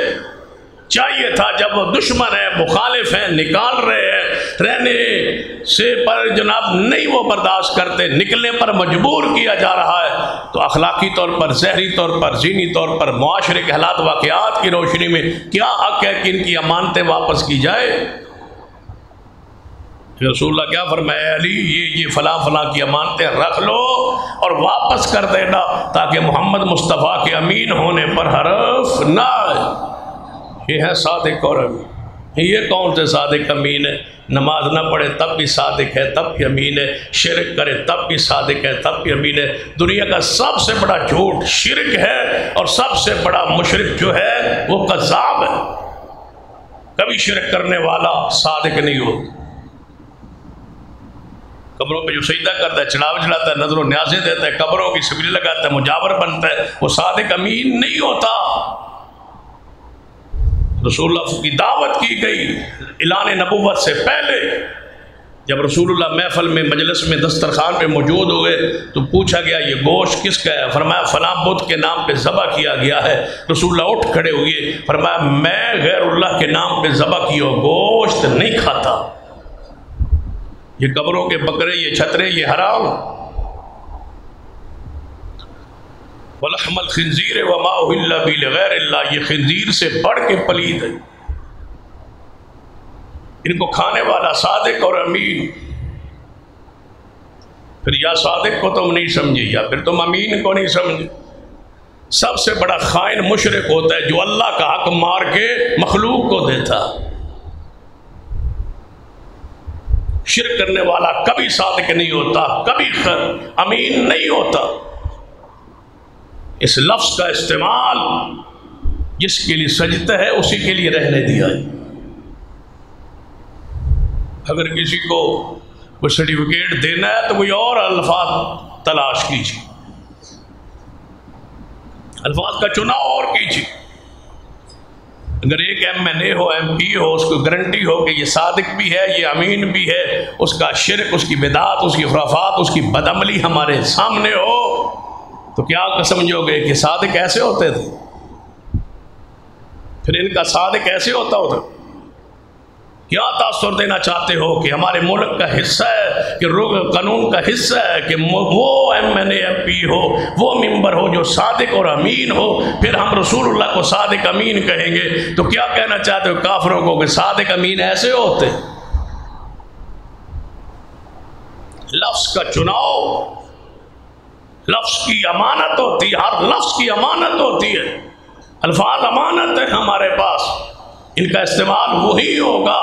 چاہیے تھا جب وہ دشمن ہے, مخالف ہیں, نکال رہے ہیں, رہنے سے پر جناب نہیں وہ برداشت کرتے, نکلنے پر مجبور کیا جا رہا ہے, تو اخلاقی طور پر, ذہنی طور پر, ذہنی طور پر, معاشرے کے حالات واقعات کی روشنی میں کیا حق ہے کہ ان کی امانتیں واپس کی جائے؟ رسول اللہ کیا فرمایا, علی یہ فلاں فلاں کی امانتیں رکھ لو اور واپس کر دینا, تاکہ محمد مصطفیٰ کے امین ہونے پر حرف نہ آئے. یہ ہے صادق اور امین. یہ کون سے صادق امین ہے؟ نماز نہ پڑھے تب بھی صادق ہے, تب بھی امین ہے. شرک کرے تب بھی صادق ہے, تب بھی امین ہے. دنیا کا سب سے بڑا جھوٹ شرک ہے, اور سب سے بڑا مشرک جو ہے وہ کذاب ہے. کبھی شرک کرنے والا صادق نہیں ہوتا. قبروں پہ جو سجدہ کرتا ہے، چڑھاوے چڑھاتا ہے، نظر و نیازیں دیتا ہے، قبروں کی سبیل لگاتا ہے، مجاور بنتا ہے، وہ صادق امین نہیں ہوتا۔ رسول اللہ کی دعوت کی گئی اعلان نبوت سے پہلے، جب رسول اللہ محفل میں مجلس میں دسترخوان پہ موجود ہوئے تو پوچھا گیا یہ گوشت کس کا ہے؟ فرمایا فلاں بت کے نام پہ ذبح کیا گیا ہے۔ رسول اللہ اٹھ کھڑے ہوئے، فرمایا میں غیر اللہ کے نام پہ ذبح کیا گوشت نہیں کھاتا، یہ قبروں کے بکرے، یہ چھترے، یہ حرام۔ وَلَحْمَ الْخِنْزِيرِ وَمَا أُهِلَّ بِهِ لِغَيْرِ اللَّهِ، یہ خنزیر سے بڑھ کے پلید ہے، ان کو کھانے والا صادق اور امین۔ پھر یا صادق کو تم نہیں سمجھے یا پھر تم امین کو نہیں سمجھے۔ سب سے بڑا خائن مشرک ہوتا ہے جو اللہ کا حق مار کے مخلوق کو دیتا۔ شرک کرنے والا کبھی صادق نہیں ہوتا، کبھی امین نہیں ہوتا۔ اس لفظ کا استعمال جس کے لیے سجدہ ہے اسی کے لیے رہنے دیا ہے۔ اگر کسی کو کوئی سرٹیفکیٹ دینا ہے تو کوئی اور الفاظ تلاش کیجیے، الفاظ کا چناؤ اور کیجیے۔ اگر ایک MNA ہو، MP ہو، اس کو گارنٹی ہو کہ یہ صادق بھی ہے، یہ امین بھی ہے، اس کا شرک، اس کی بدعات، اس کی خرافات، اس کی بدعملی ہمارے سامنے ہو تو کیا سمجھو گے کہ صادق ایسے ہوتے تھے؟ پھر ان کا صادق ایسے ہوتا ہوتا؟ کیا تاثر دینا چاہتے ہو کہ ہمارے ملک کا حصہ ہے، کہ قانون کا حصہ ہے کہ وہ MNA MP ہو، وہ ممبر ہو جو صادق اور امین ہو، پھر ہم رسول اللہ کو صادق امین کہیں گے تو کیا کہنا چاہتے ہو کافروں کو کہ صادق امین ایسے ہوتے؟ لفظ کا چناؤ، لفظ کی امانت ہوتی ہے، ہر لفظ کی امانت ہوتی ہے، الفاظ امانت ہے ہمارے پاس، ان کا استعمال وہی ہوگا۔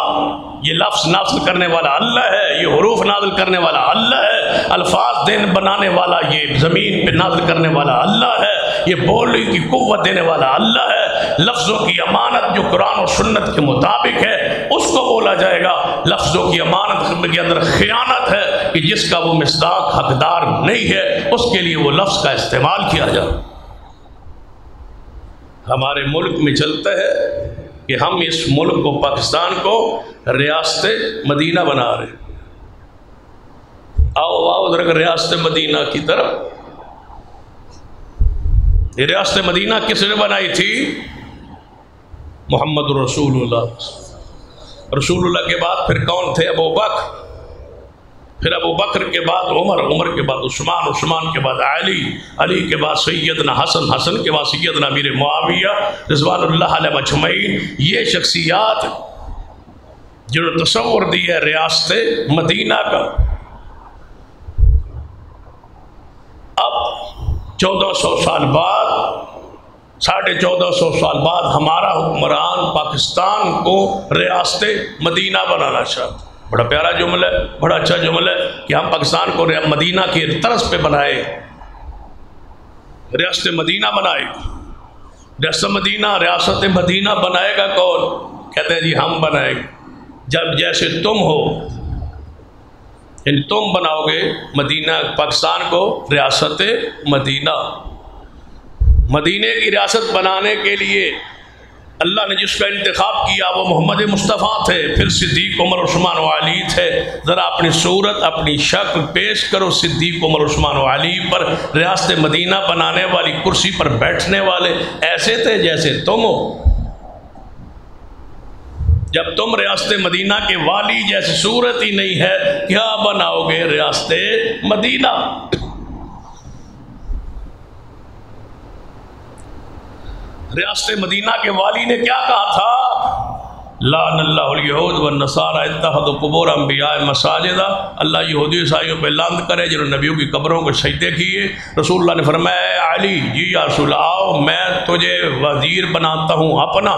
یہ لفظ نازل کرنے والا اللہ ہے، یہ حروف نازل کرنے والا اللہ ہے، الفاظ بنانے والا، یہ زمین پہ نازل کرنے والا اللہ ہے، یہ بولنے کی قوت دینے والا اللہ ہے۔ لفظوں کی امانت جو قرآن اور سنت کے مطابق ہے اس کو بولا جائے گا۔ لفظوں کی امانت کے اندر خیانت ہے کہ جس کا وہ مصداق حقدار نہیں ہے اس کے لیے وہ لفظ کا استعمال کیا جائے۔ ہمارے ملک میں چلتا ہے کہ ہم اس ملک کو، پاکستان کو ریاست مدینہ بنا رہے ہیں۔ آؤ آؤ ذرا ریاست مدینہ کی طرف۔ یہ ریاست مدینہ کس نے بنائی تھی؟ محمد رسول اللہ۔ رسول اللہ کے بعد پھر کون تھے؟ ابو بکر، پھر ابو بکر کے بعد عمر، عمر کے بعد عثمان، عثمان کے بعد علی، علی کے بعد سیدنا حسن، حسن کے بعد سیدنا امیر معاویہ رضوان اللہ علیہ اجمعین۔ یہ شخصیات جنہوں نے تصور دی ہے ریاست مدینہ کا۔ اب 1400 سال بعد، 1450 سال بعد ہمارا حکمران پاکستان کو ریاست مدینہ بنانا چاہتا۔ بڑا پیارا جملہ ہے، بڑا اچھا جملہ ہے کہ ہم پاکستان کو مدینہ کی طرز پہ بنائے، ریاست مدینہ بنائے۔ ریاست مدینہ بنائے گا کون؟ کہتے ہیں جی ہم بنائیں گے۔ جب جیسے تم ہو، یعنی تم بناؤ گے مدینہ، پاکستان کو ریاست مدینہ۔ مدینے کی ریاست بنانے کے لیے اللہ نے جس کا انتخاب کیا وہ محمد مصطفیٰ تھے، پھر صدیق، عمر، عثمان و علی تھے۔ ذرا اپنی صورت، اپنی شکل پیش کرو صدیق، عمر، عثمان و علی پر۔ ریاست مدینہ بنانے والی کرسی پر بیٹھنے والے ایسے تھے جیسے تم ہو۔ جب تم ریاست مدینہ کے والی جیسی صورت ہی نہیں ہے، کیا بناؤ گے ریاست مدینہ؟ ریاست مدینہ کے والی نے کیا کہا تھا؟ لعن اللہ الیہود والنصارى اتخذوا قبور انبیاء مساجد۔ اللہ یہودی عیسائیوں پہ لعنت کرے جنہوں نے نبیوں کی قبروں کو سجدے کیے۔ رسول اللہ نے فرمایا اے علی، جی یا رسول اللہ، آؤ میں تجھے وزیر بناتا ہوں اپنا۔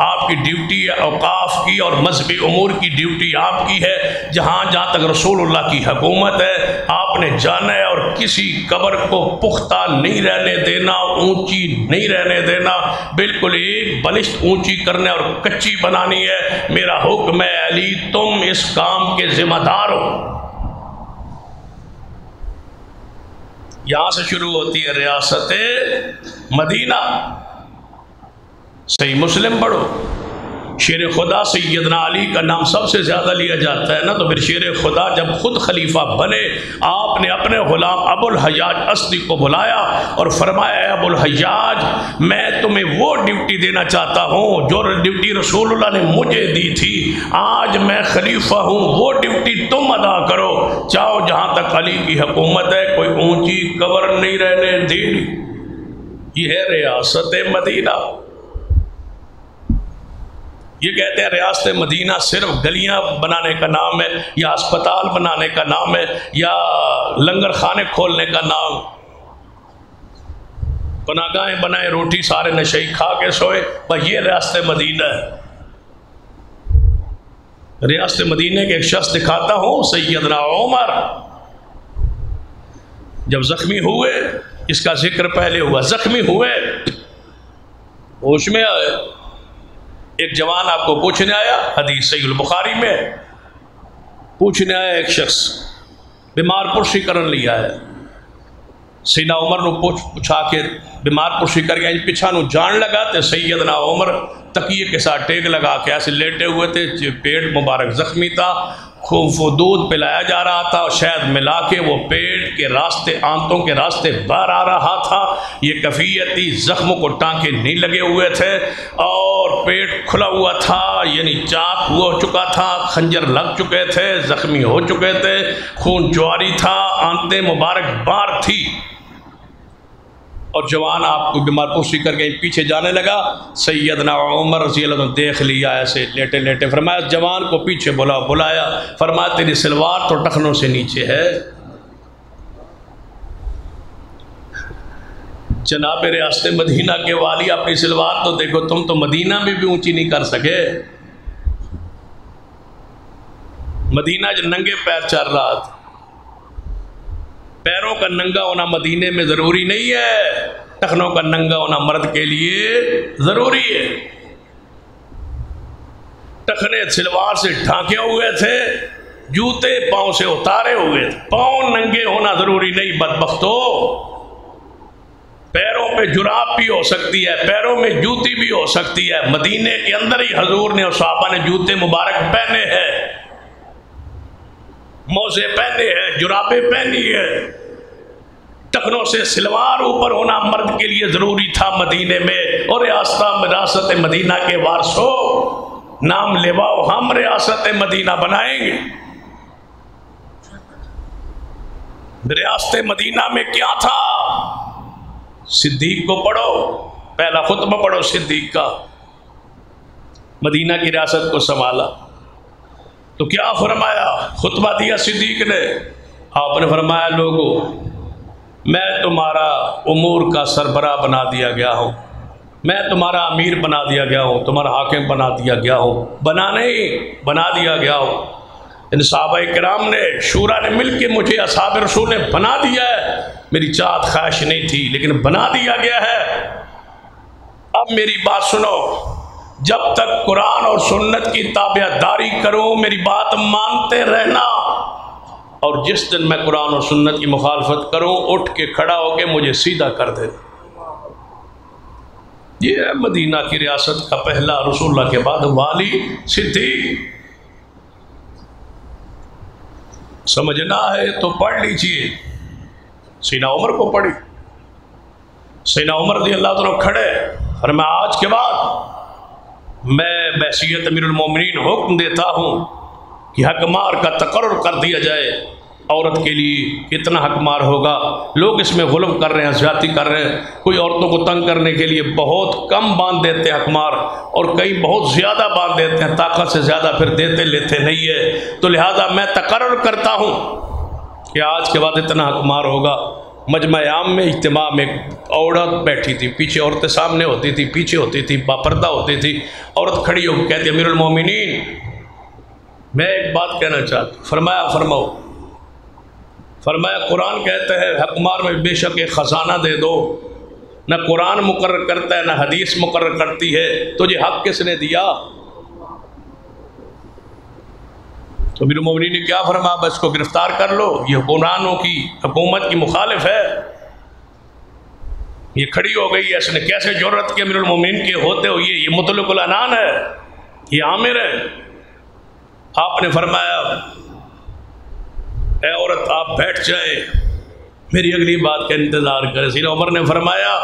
آپ کی ڈیوٹی ہے اوقاف کی اور مذہبی امور کی ڈیوٹی آپ کی ہے۔ جہاں جہاں تک رسول اللہ کی حکومت ہے آپ نے جانا ہے اور کسی قبر کو پختہ نہیں رہنے دینا، اونچی نہیں رہنے دینا، بالکل ایک بلشت اونچی کرنے اور کچی بنانی ہے۔ میرا حکم ہے علی، تم اس کام کے ذمہ دار ہو۔ یہاں سے شروع ہوتی ہے ریاست مدینہ۔ صحیح مسلم پڑھو، شیر خدا سیدنا علی کا نام سب سے زیادہ لیا جاتا ہے نا، تو پھر شیر خدا جب خود خلیفہ بنے آپ نے اپنے غلام ابو الحجاج اسدی کو بلایا اور فرمایا اے ابو الحجاج میں تمہیں وہ ڈیوٹی دینا چاہتا ہوں جو ڈیوٹی رسول اللہ نے مجھے دی تھی، آج میں خلیفہ ہوں، وہ ڈیوٹی تم ادا کرو، چاہو جہاں تک علی کی حکومت ہے کوئی اونچی قبر نہیں رہنے دینی۔ یہ ہے ریاست مدینہ۔ یہ کہتے ہیں ریاست مدینہ صرف گلیاں بنانے کا نام ہے یا اسپتال بنانے کا نام ہے یا لنگر خانے کھولنے کا نام، پناہگاہیں بنائے، روٹی سارے نشئی کھا کے سوئے، بس یہ ریاست مدینہ ہے۔ ریاست مدینہ کے ایک شخص دکھاتا ہوں، سیدنا عمر جب زخمی ہوئے، اس کا ذکر پہلے ہوا، زخمی ہوئے، ہوش میں آئے، ایک جوان آپ کو پوچھنے آیا، حدیث صحیح البخاری میں پوچھنے آیا، ایک شخص بیمار پرسی کرن لیا ہے، سیدنا عمر نو پوچھا کے بیمار پرسی کر گیا، پیچھا نو جان لگا تے سیدنا عمر تکیے کے ساتھ ٹیک لگا کے ایسے لیٹے ہوئے تھے، پیٹ مبارک زخمی تھا، خوب وہ دودھ پلایا جا رہا تھا اور شہد ملا کے وہ پیٹ کے راستے آنتوں کے راستے باہر آ رہا تھا۔ یہ کیفیت تھی، زخموں کو ٹانکے نہیں لگے ہوئے تھے اور پیٹ کھلا ہوا تھا، یعنی چاک ہو چکا تھا، خنجر لگ چکے تھے، زخمی ہو چکے تھے، خون جواری تھا، آنتیں مبارک باہر تھی، اور جوان آپ کو بیمار پرسی کر کے پیچھے جانے لگا۔ سیدنا عمر رضی اللہ عنہ دیکھ لیا ایسے لیٹے لیٹے، فرمایا جوان کو پیچھے بلایا، فرمایا تیری سلوار تو ٹخنوں سے نیچے ہے۔ جناب ریاست مدینہ کے والی اپنی سلوار تو دیکھو، تم تو مدینہ میں بھی اونچی نہیں کر سکے۔ مدینہ جو ننگے پیر چل رہا تھا، پیروں کا ننگا ہونا مدینے میں ضروری نہیں ہے، ٹخنوں کا ننگا ہونا مرد کے لیے ضروری ہے۔ ٹخنے سلوار سے ڈھانکے ہوئے تھے، جوتے پاؤں سے اتارے ہوئے تھے، پاؤں ننگے ہونا ضروری نہیں بدبختو۔ پیروں پہ جراب بھی ہو سکتی ہے، پیروں میں جوتی بھی ہو سکتی ہے۔ مدینے کے اندر ہی حضور نے اور صحابہ نے جوتے مبارک پہنے ہیں، موزے پہنے ہیں، جرابیں پہنی ہے، ٹخنوں سے سلوار اوپر ہونا مرد کے لیے ضروری تھا مدینے میں۔ اور ریاست مدینہ کے وارثو نام لیواؤ، ہم ریاست مدینہ بنائیں گے۔ ریاست مدینہ میں کیا تھا؟ صدیق کو پڑھو، پہلا خطبہ پڑھو صدیق کا، مدینہ کی ریاست کو سنبھالا تو کیا فرمایا؟ خطبہ دیا صدیق نے، آپ نے فرمایا لوگو میں تمہارا امور کا سربراہ بنا دیا گیا ہوں، میں تمہارا امیر بنا دیا گیا ہوں، تمہارا حاکم بنا دیا گیا ہوں، بنا دیا گیا ہوں۔ ان صحابہ کرام نے، شورا نے مل کے مجھے اصحاب رسول نے بنا دیا ہے، میری چاہت خواہش نہیں تھی لیکن بنا دیا گیا ہے۔ اب میری بات سنو، جب تک قرآن اور سنت کی تابع داری کروں میری بات مانتے رہنا، اور جس دن میں قرآن اور سنت کی مخالفت کروں اٹھ کے کھڑا ہو کے مجھے سیدھا کر دے۔ یہ ہے مدینہ کی ریاست کا پہلا رسول اللہ کے بعد والی صدیق۔ سمجھنا ہے تو پڑھ لیجئے، سیدنا عمر کو پڑھی، سیدنا عمر رضی اللہ عنہ کھڑے، فرمایا آج کے بعد میں بحیثیت امیر المومنین حکم دیتا ہوں کہ حق مار کا تقرر کر دیا جائے۔ عورت کے لیے کتنا حق مار ہوگا؟ لوگ اس میں غلو کر رہے ہیں، زیادتی کر رہے ہیں، کوئی عورتوں کو تنگ کرنے کے لیے بہت کم باندھ دیتے ہیں حق مار، اور کئی بہت زیادہ باندھ دیتے ہیں، طاقت سے زیادہ پھر دیتے لیتے نہیں ہے۔ تو لہٰذا میں تقرر کرتا ہوں کہ آج کے بعد اتنا حق مار ہوگا۔ مجمع عام میں اجتماع میں عورت بیٹھی تھی، پیچھے عورتیں سامنے ہوتی تھی، پیچھے ہوتی تھی، باپردہ ہوتی تھی، عورت کھڑی ہو کہتی امیر المومنین میں ایک بات کہنا چاہتا ہوں۔ فرمایا فرماؤ۔ فرمایا قرآن کہتا ہے حق مار میں بے شک ایک خزانہ دے دو، نہ قرآن مقرر کرتا ہے نہ حدیث مقرر کرتی ہے، تجھے حق کس نے دیا؟ تو امیر المومنین نے کیا فرمایا؟ بس کو گرفتار کر لو، یہ حکمرانوں کی حکومت کی مخالف ہے۔ یہ کھڑی ہو گئی ہے، اس نے کیسے جرأت کی امیر المومنین کے ہوتے ہوئے، یہ مطلق العنان ہے، یہ عامر ہے۔ آپ نے فرمایا اے عورت آپ بیٹھ جائے، میری اگلی بات کا انتظار کرے۔ سیدنا عمر نے فرمایا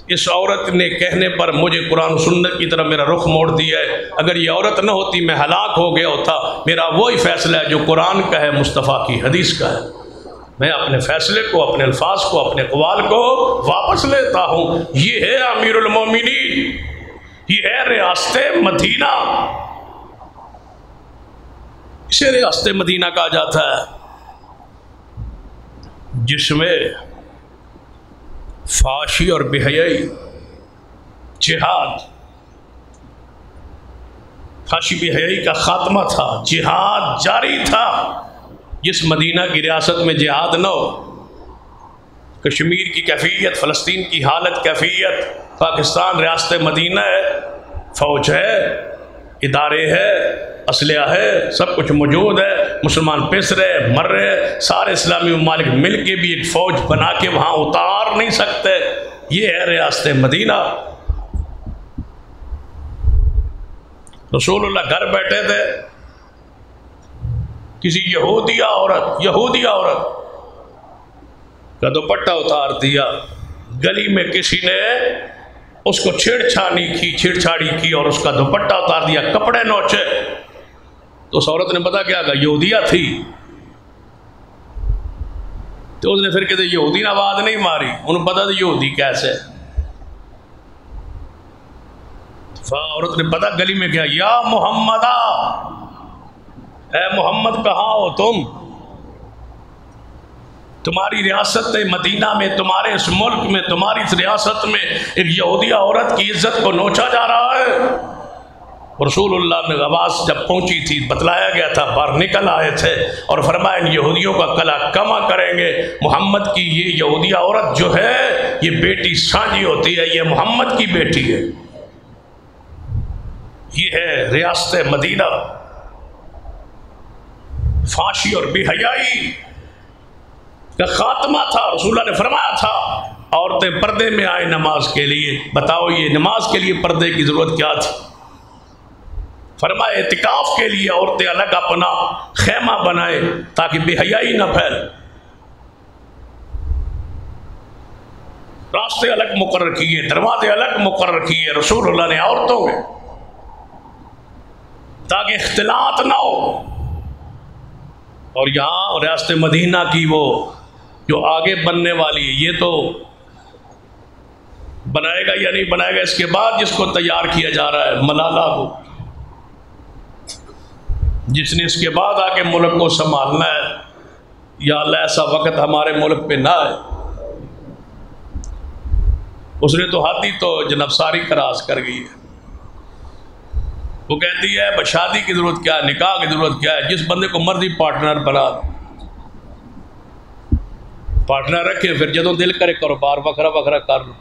اس عورت نے کہنے پر مجھے قرآن و سنت کی طرف میرا رخ موڑ دیا ہے، اگر یہ عورت نہ ہوتی میں ہلاک ہو گیا ہوتا۔ میرا وہی فیصلہ ہے جو قرآن کا ہے، مصطفیٰ کی حدیث کا ہے، میں اپنے فیصلے کو، اپنے الفاظ کو، اپنے اقوال کو واپس لیتا ہوں۔ یہ ہے امیر المومنین، یہ ہے ریاست مدینہ، اسے ریاست مدینہ کہا جاتا ہے، جس میں فحاشی اور بے حیائی، جہاد، فحاشی بے حیائی کا خاتمہ تھا، جہاد جاری تھا۔ جس مدینہ کی ریاست میں جہاد نہ ہو، کشمیر کی کیفیت، فلسطین کی حالت کیفیت، پاکستان ریاست مدینہ ہے، فوج ہے، ادارے ہے، اسلحہ ہے، سب کچھ موجود ہے، مسلمان پس رہے، مر رہے، سارے اسلامی ممالک مل کے بھی ایک فوج بنا کے وہاں اتار نہیں سکتے۔ یہ ہے ریاست مدینہ۔ رسول اللہ گھر بیٹھے تھے، کسی یہودیہ عورت کا دوپٹہ اتار دیا، گلی میں کسی نے اس کو چھیڑ چھاڑی کی اور اس کا دوپٹہ اتار دیا، کپڑے نوچے، تو اس عورت نے پتا کیا کہا، یہودیہ تھی، تو اس نے پھر کہتے یہودی نے آواز نہیں ماری، انہوں نے پتا تھا یہودی کیسے، عورت نے پتا گلی میں کیا، یا محمدہ، اے محمد کہاں ہو تم؟ تمہاری ریاست مدینہ میں، تمہارے اس ملک میں، تمہاری اس ریاست میں ایک یہودیہ عورت کی عزت کو نوچا جا رہا ہے۔ رسول اللہ نے آواز جب پہنچی تھی، بتلایا گیا تھا، باہر نکل آئے تھے اور فرمایا ان یہودیوں کا کلا کما کریں گے۔ محمد کی یہ یہودیہ عورت جو ہے یہ بیٹی سانجی ہوتی ہے، یہ محمد کی بیٹی ہے۔ یہ ہے ریاست مدینہ۔ فحاشی اور بے حیائی کا خاتمہ تھا۔ رسول اللہ نے فرمایا تھا عورتیں پردے میں آئیں نماز کے لیے۔ بتاؤ یہ نماز کے لیے پردے کی ضرورت کیا تھی؟ فرمایا اعتکاف کے لیے عورتیں الگ اپنا خیمہ بنائیں تاکہ بے حیائی نہ پھیل، راستے الگ مقرر کیے، دروازے الگ مقرر کیے رسول اللہ نے عورتوں میں، تاکہ اختلاط نہ ہو۔ اور یہاں ریاست مدینہ کی وہ جو آگے بننے والی ہے، یہ تو بنائے گا یا نہیں بنائے گا، اس کے بعد جس کو تیار کیا جا رہا ہے ملالہ کو، جس نے اس کے بعد آگے ملک کو سنبھالنا ہے۔ یا اللہ ایسا وقت ہمارے ملک پہ نہ ہے۔ اس نے تو حد ہی تو جناب ساری کراس کر گئی ہے۔ وہ کہتی ہے شادی کی ضرورت کیا ہے، نکاح کی ضرورت کیا ہے، جس بندے کو مرضی پارٹنر بنا پارٹنر رکھے، پھر جدوں دل کرے کاروبار وکھرا وکھرا کر لو،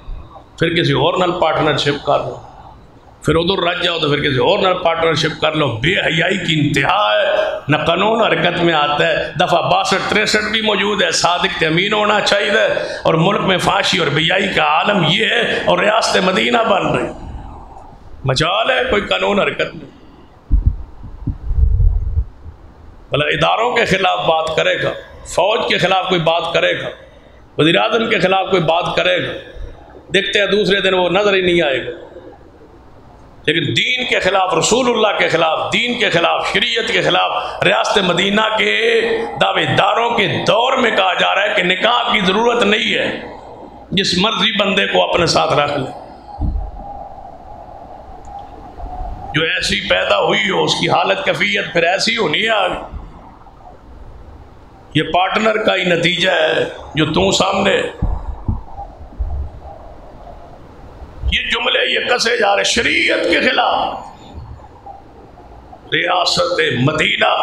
پھر کسی اور نال پارٹنرشپ کر لو، پھر ادھر رج جاؤ تو پھر کسی اور نال پارٹنرشپ کر لو۔ بے حیائی کی انتہا ہے، نہ قانون حرکت میں آتا ہے۔ دفعہ 62-63 بھی موجود ہے، صادق امین ہونا چاہیے، اور ملک میں فحاشی اور بے حیائی کا عالم یہ ہے، اور ریاست مدینہ بن رہی، مجال ہے کوئی قانون حرکت میں۔ بھلا اداروں کے خلاف بات کرے گا، فوج کے خلاف کوئی بات کرے گا، وزیر اعظم کے خلاف کوئی بات کرے گا، دیکھتے ہیں دوسرے دن وہ نظر ہی نہیں آئے گا۔ لیکن دین کے خلاف، رسول اللہ کے خلاف، دین کے خلاف، شریعت کے خلاف، ریاست مدینہ کے دعوے داروں کے دور میں کہا جا رہا ہے کہ نکاح کی ضرورت نہیں ہے، جس مرضی بندے کو اپنے ساتھ رکھ لے، جو ایسی پیدا ہوئی ہو اس کی حالت کیفیت پھر ایسی ہونی ہے آگے۔ یہ پارٹنر کا ہی نتیجہ ہے جو تم سامنے، یہ جملے یہ کسے جا رہے شریعت کے خلاف، ریاست مدینہ۔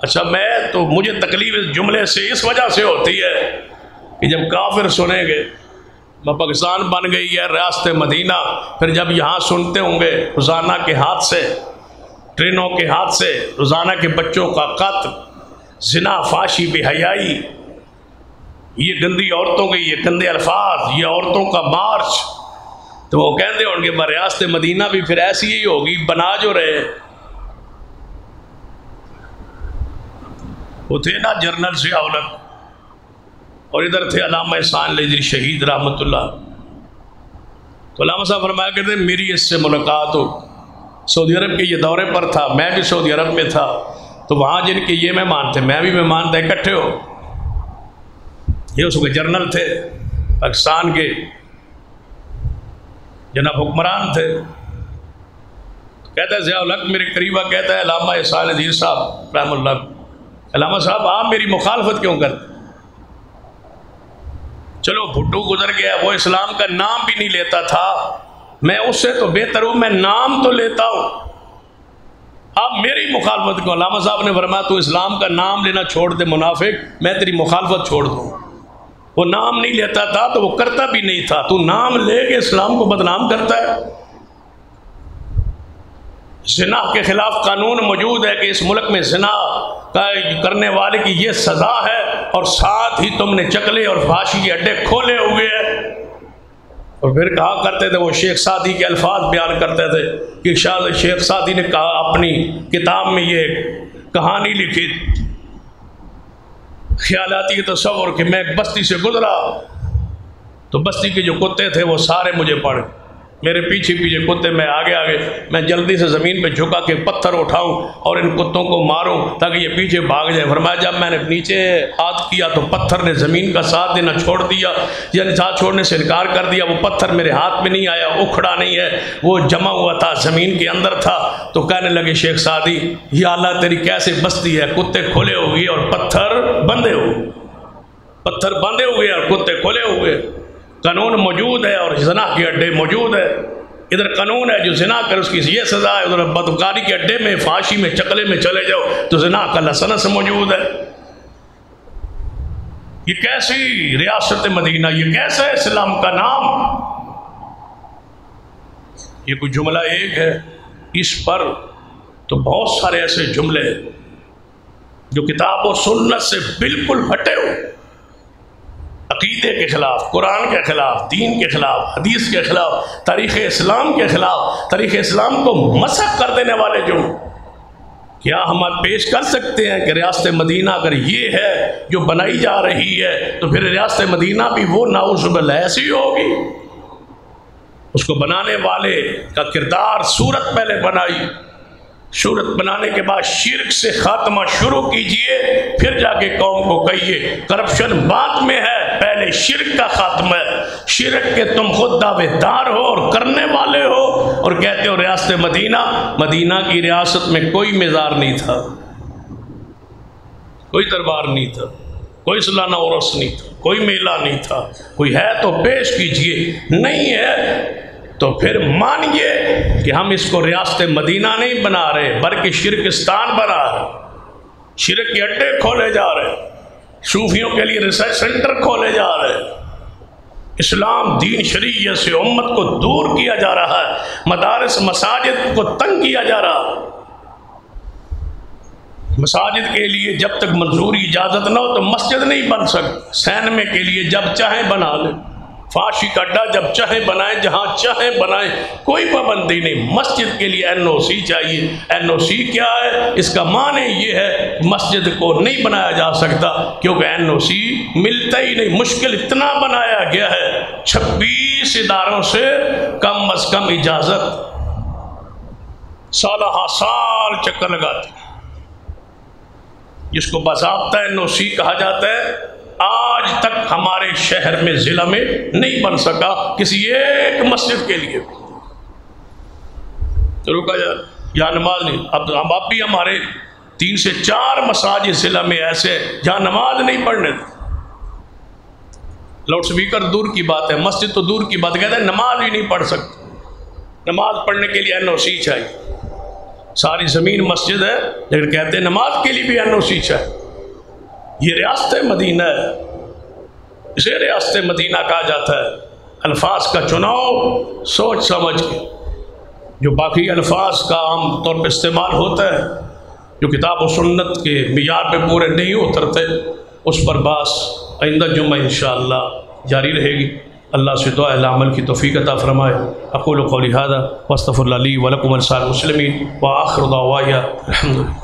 اچھا مجھے تکلیف اس جملے سے اس وجہ سے ہوتی ہے کہ جب کافر سنیں گے پاکستان بن گئی ہے ریاست مدینہ، پھر جب یہاں سنتے ہوں گے روزانہ کے ہاتھ سے، ٹرینوں کے ہاتھ سے روزانہ کے بچوں کا قتل، زنا، فحاشی، بے حیائی، یہ گندی عورتوں کے یہ گندے الفاظ، یہ عورتوں کا مارچ، تو وہ کہتے ہیں ان کے ریاست مدینہ بھی پھر ایسی ہی ہوگی، بنا جو رہے۔ وہ تھے نا جنرل ضیاء، اور ادھر تھے علامہ احسان علی شہید رحمۃ اللہ۔ تو علامہ صاحب فرمایا کرتے ہیں میری اس سے ملاقات ہو، سعودی عرب کے یہ دورے پر تھا، میں بھی سعودی عرب میں تھا، تو وہاں جن کے یہ مہمان تھے میں بھی مہمان تھے، اکٹھے ہو۔ یہ اس وقت جنرل تھے، پاکستان کے جناب حکمران تھے۔ کہتا ہے ضیاء الحق میرے قریبہ، کہتا ہے علامہ احسان علی صاحب رحمۃ اللہ، علامہ صاحب آپ میری مخالفت کیوں کرتے؟ چلو بھٹو گزر گیا، وہ اسلام کا نام بھی نہیں لیتا تھا، میں اس سے تو بہتر ہوں، میں نام تو لیتا ہوں، آپ میری مخالفت کیوں؟ علامہ صاحب نے فرمایا تو اسلام کا نام لینا چھوڑ دے منافق، میں تیری مخالفت چھوڑ دوں۔ وہ نام نہیں لیتا تھا تو وہ کرتا بھی نہیں تھا، تو نام لے کے اسلام کو بدنام کرتا ہے۔ زنا کے خلاف قانون موجود ہے کہ اس ملک میں زنا کرنے والے کی یہ سزا ہے، اور ساتھ ہی تم نے چکلے اور فحاشی کے اڈے کھولے ہوئے ہیں۔ اور پھر کہا کرتے تھے، وہ شیخ سعدی کے الفاظ بیان کرتے تھے کہ شیخ سعدی نے کہا اپنی کتاب میں یہ کہانی لکھی، خیالاتی تصور، کہ میں ایک بستی سے گزرا تو بستی کے جو کتے تھے وہ سارے مجھے پڑ گئے، میرے پیچھے پیچھے کتے، میں آگے آگے، میں جلدی سے زمین پہ جھکا کے پتھر اٹھاؤں اور ان کتوں کو ماروں تاکہ یہ پیچھے بھاگ جائے۔ فرمایا جب میں نے نیچے ہاتھ کیا تو پتھر نے زمین کا ساتھ دینا چھوڑ دیا، یعنی ساتھ چھوڑنے سے انکار کر دیا، وہ پتھر میرے ہاتھ میں نہیں آیا، اکھڑا نہیں ہے، وہ جمع ہوا تھا، زمین کے اندر تھا۔ تو کہنے لگے شیخ سعدی یا اللہ تیری کیسے بستی ہے، کتے کھلے ہوئے اور پتھر بندھے ہوئے، پتھر بندھے ہوئے اور کتے کھلے ہوئے۔ قانون موجود ہے اور زنا کے اڈے موجود ہے، ادھر قانون ہے جو زنا کر اس کی یہ سزا ہے، ادھر بدکاری کے اڈے میں، فحاشی میں، چکلے میں چلے جاؤ تو زنا کا لسنس موجود ہے۔ یہ کیسی ریاست مدینہ، یہ کیسا ہے اسلام کا نام؟ یہ کوئی جملہ ایک ہے، اس پر تو بہت سارے ایسے جملے جو کتاب و سنت سے بالکل ہٹے ہو، عقیدے کے خلاف، قرآن کے خلاف، دین کے خلاف، حدیث کے خلاف، تاریخ اسلام کے خلاف، تاریخ اسلام کو مسخ کر دینے والے جو، کیا ہم پیش کر سکتے ہیں کہ ریاست مدینہ اگر یہ ہے جو بنائی جا رہی ہے تو پھر ریاست مدینہ بھی وہ نعوذ باللہ ایسی ہوگی؟ اس کو بنانے والے کا کردار، صورت پہلے بنائی، صورت بنانے کے بعد شرک سے خاتمہ شروع کیجئے، پھر جا کے قوم کو کہیے کرپشن بعد میں ہے، پہلے شرک کا خاتمہ ہے۔ شرک کے تم خود دعوے دار ہو اور کرنے والے ہو، اور کہتے ہو ریاست مدینہ۔ مدینہ کی ریاست میں کوئی مزار نہیں تھا، کوئی دربار نہیں تھا، کوئی سالانہ عرس نہیں تھا، کوئی میلہ نہیں تھا، کوئی ہے تو پیش کیجئے، نہیں ہے تو پھر مانیے کہ ہم اس کو ریاست مدینہ نہیں بنا رہے بلکہ شرکستان بنا رہے، شرک کے اڈے کھولے جا رہے، صوفیوں کے لیے ریسرچ سینٹر کھولے جا رہے، اسلام دین شریعت سے امت کو دور کیا جا رہا ہے، مدارس مساجد کو تنگ کیا جا رہا ہے۔ مساجد کے لیے جب تک منظوری اجازت نہ ہو تو مسجد نہیں بن سکتی، سینما کے لیے جب چاہیں بنا لیں، فحاشی کا اڈا جب چاہیں بنائیں، جہاں چاہیں بنائیں، کوئی پابندی نہیں۔ مسجد کے لیے NOC چاہیے۔ NOC کیا ہے؟ اس کا معنی یہ ہے مسجد کو نہیں بنایا جا سکتا کیونکہ NOC ملتا ہی نہیں، مشکل اتنا بنایا گیا ہے، 26 اداروں سے کم از کم اجازت، سالہ سال چکر لگاتے ہیں، جس کو باضابطہ NOC کہا جاتا ہے۔ آج تک ہمارے شہر میں، ضلع میں نہیں بن سکا کسی ایک مسجد کے لیے رکا جائے یا نماز نہیں۔ اب بھی ہمارے 3 سے 4 مساجد ضلع میں ایسے جہاں نماز نہیں پڑھنے، لاؤڈ سپیکر دور کی بات ہے، مسجد تو دور کی بات، کہتے ہیں نماز بھی نہیں پڑھ سکتے، نماز پڑھنے کے لیے NOC چاہیے، ساری زمین مسجد ہے لیکن کہتے ہیں نماز کے لیے بھی NOC چاہیے۔ یہ ریاست مدینہ ہے، اسے ریاست مدینہ کہا جاتا ہے۔ الفاظ کا چناؤ سوچ سمجھ کے، جو باقی الفاظ کا عام طور پہ استعمال ہوتا ہے جو کتاب و سنت کے معیار پہ پورے نہیں اترتے، اس پر باس آئندہ جمعہ انشاءاللہ جاری رہے گی۔ اللہ سے دعا ہے عمل کی توفیق عطا فرمائے۔ اقول قولی ھذا واستغفر اللہ لی ولکم ولسائر المسلمین وآخر دعوایا الحمدللہ۔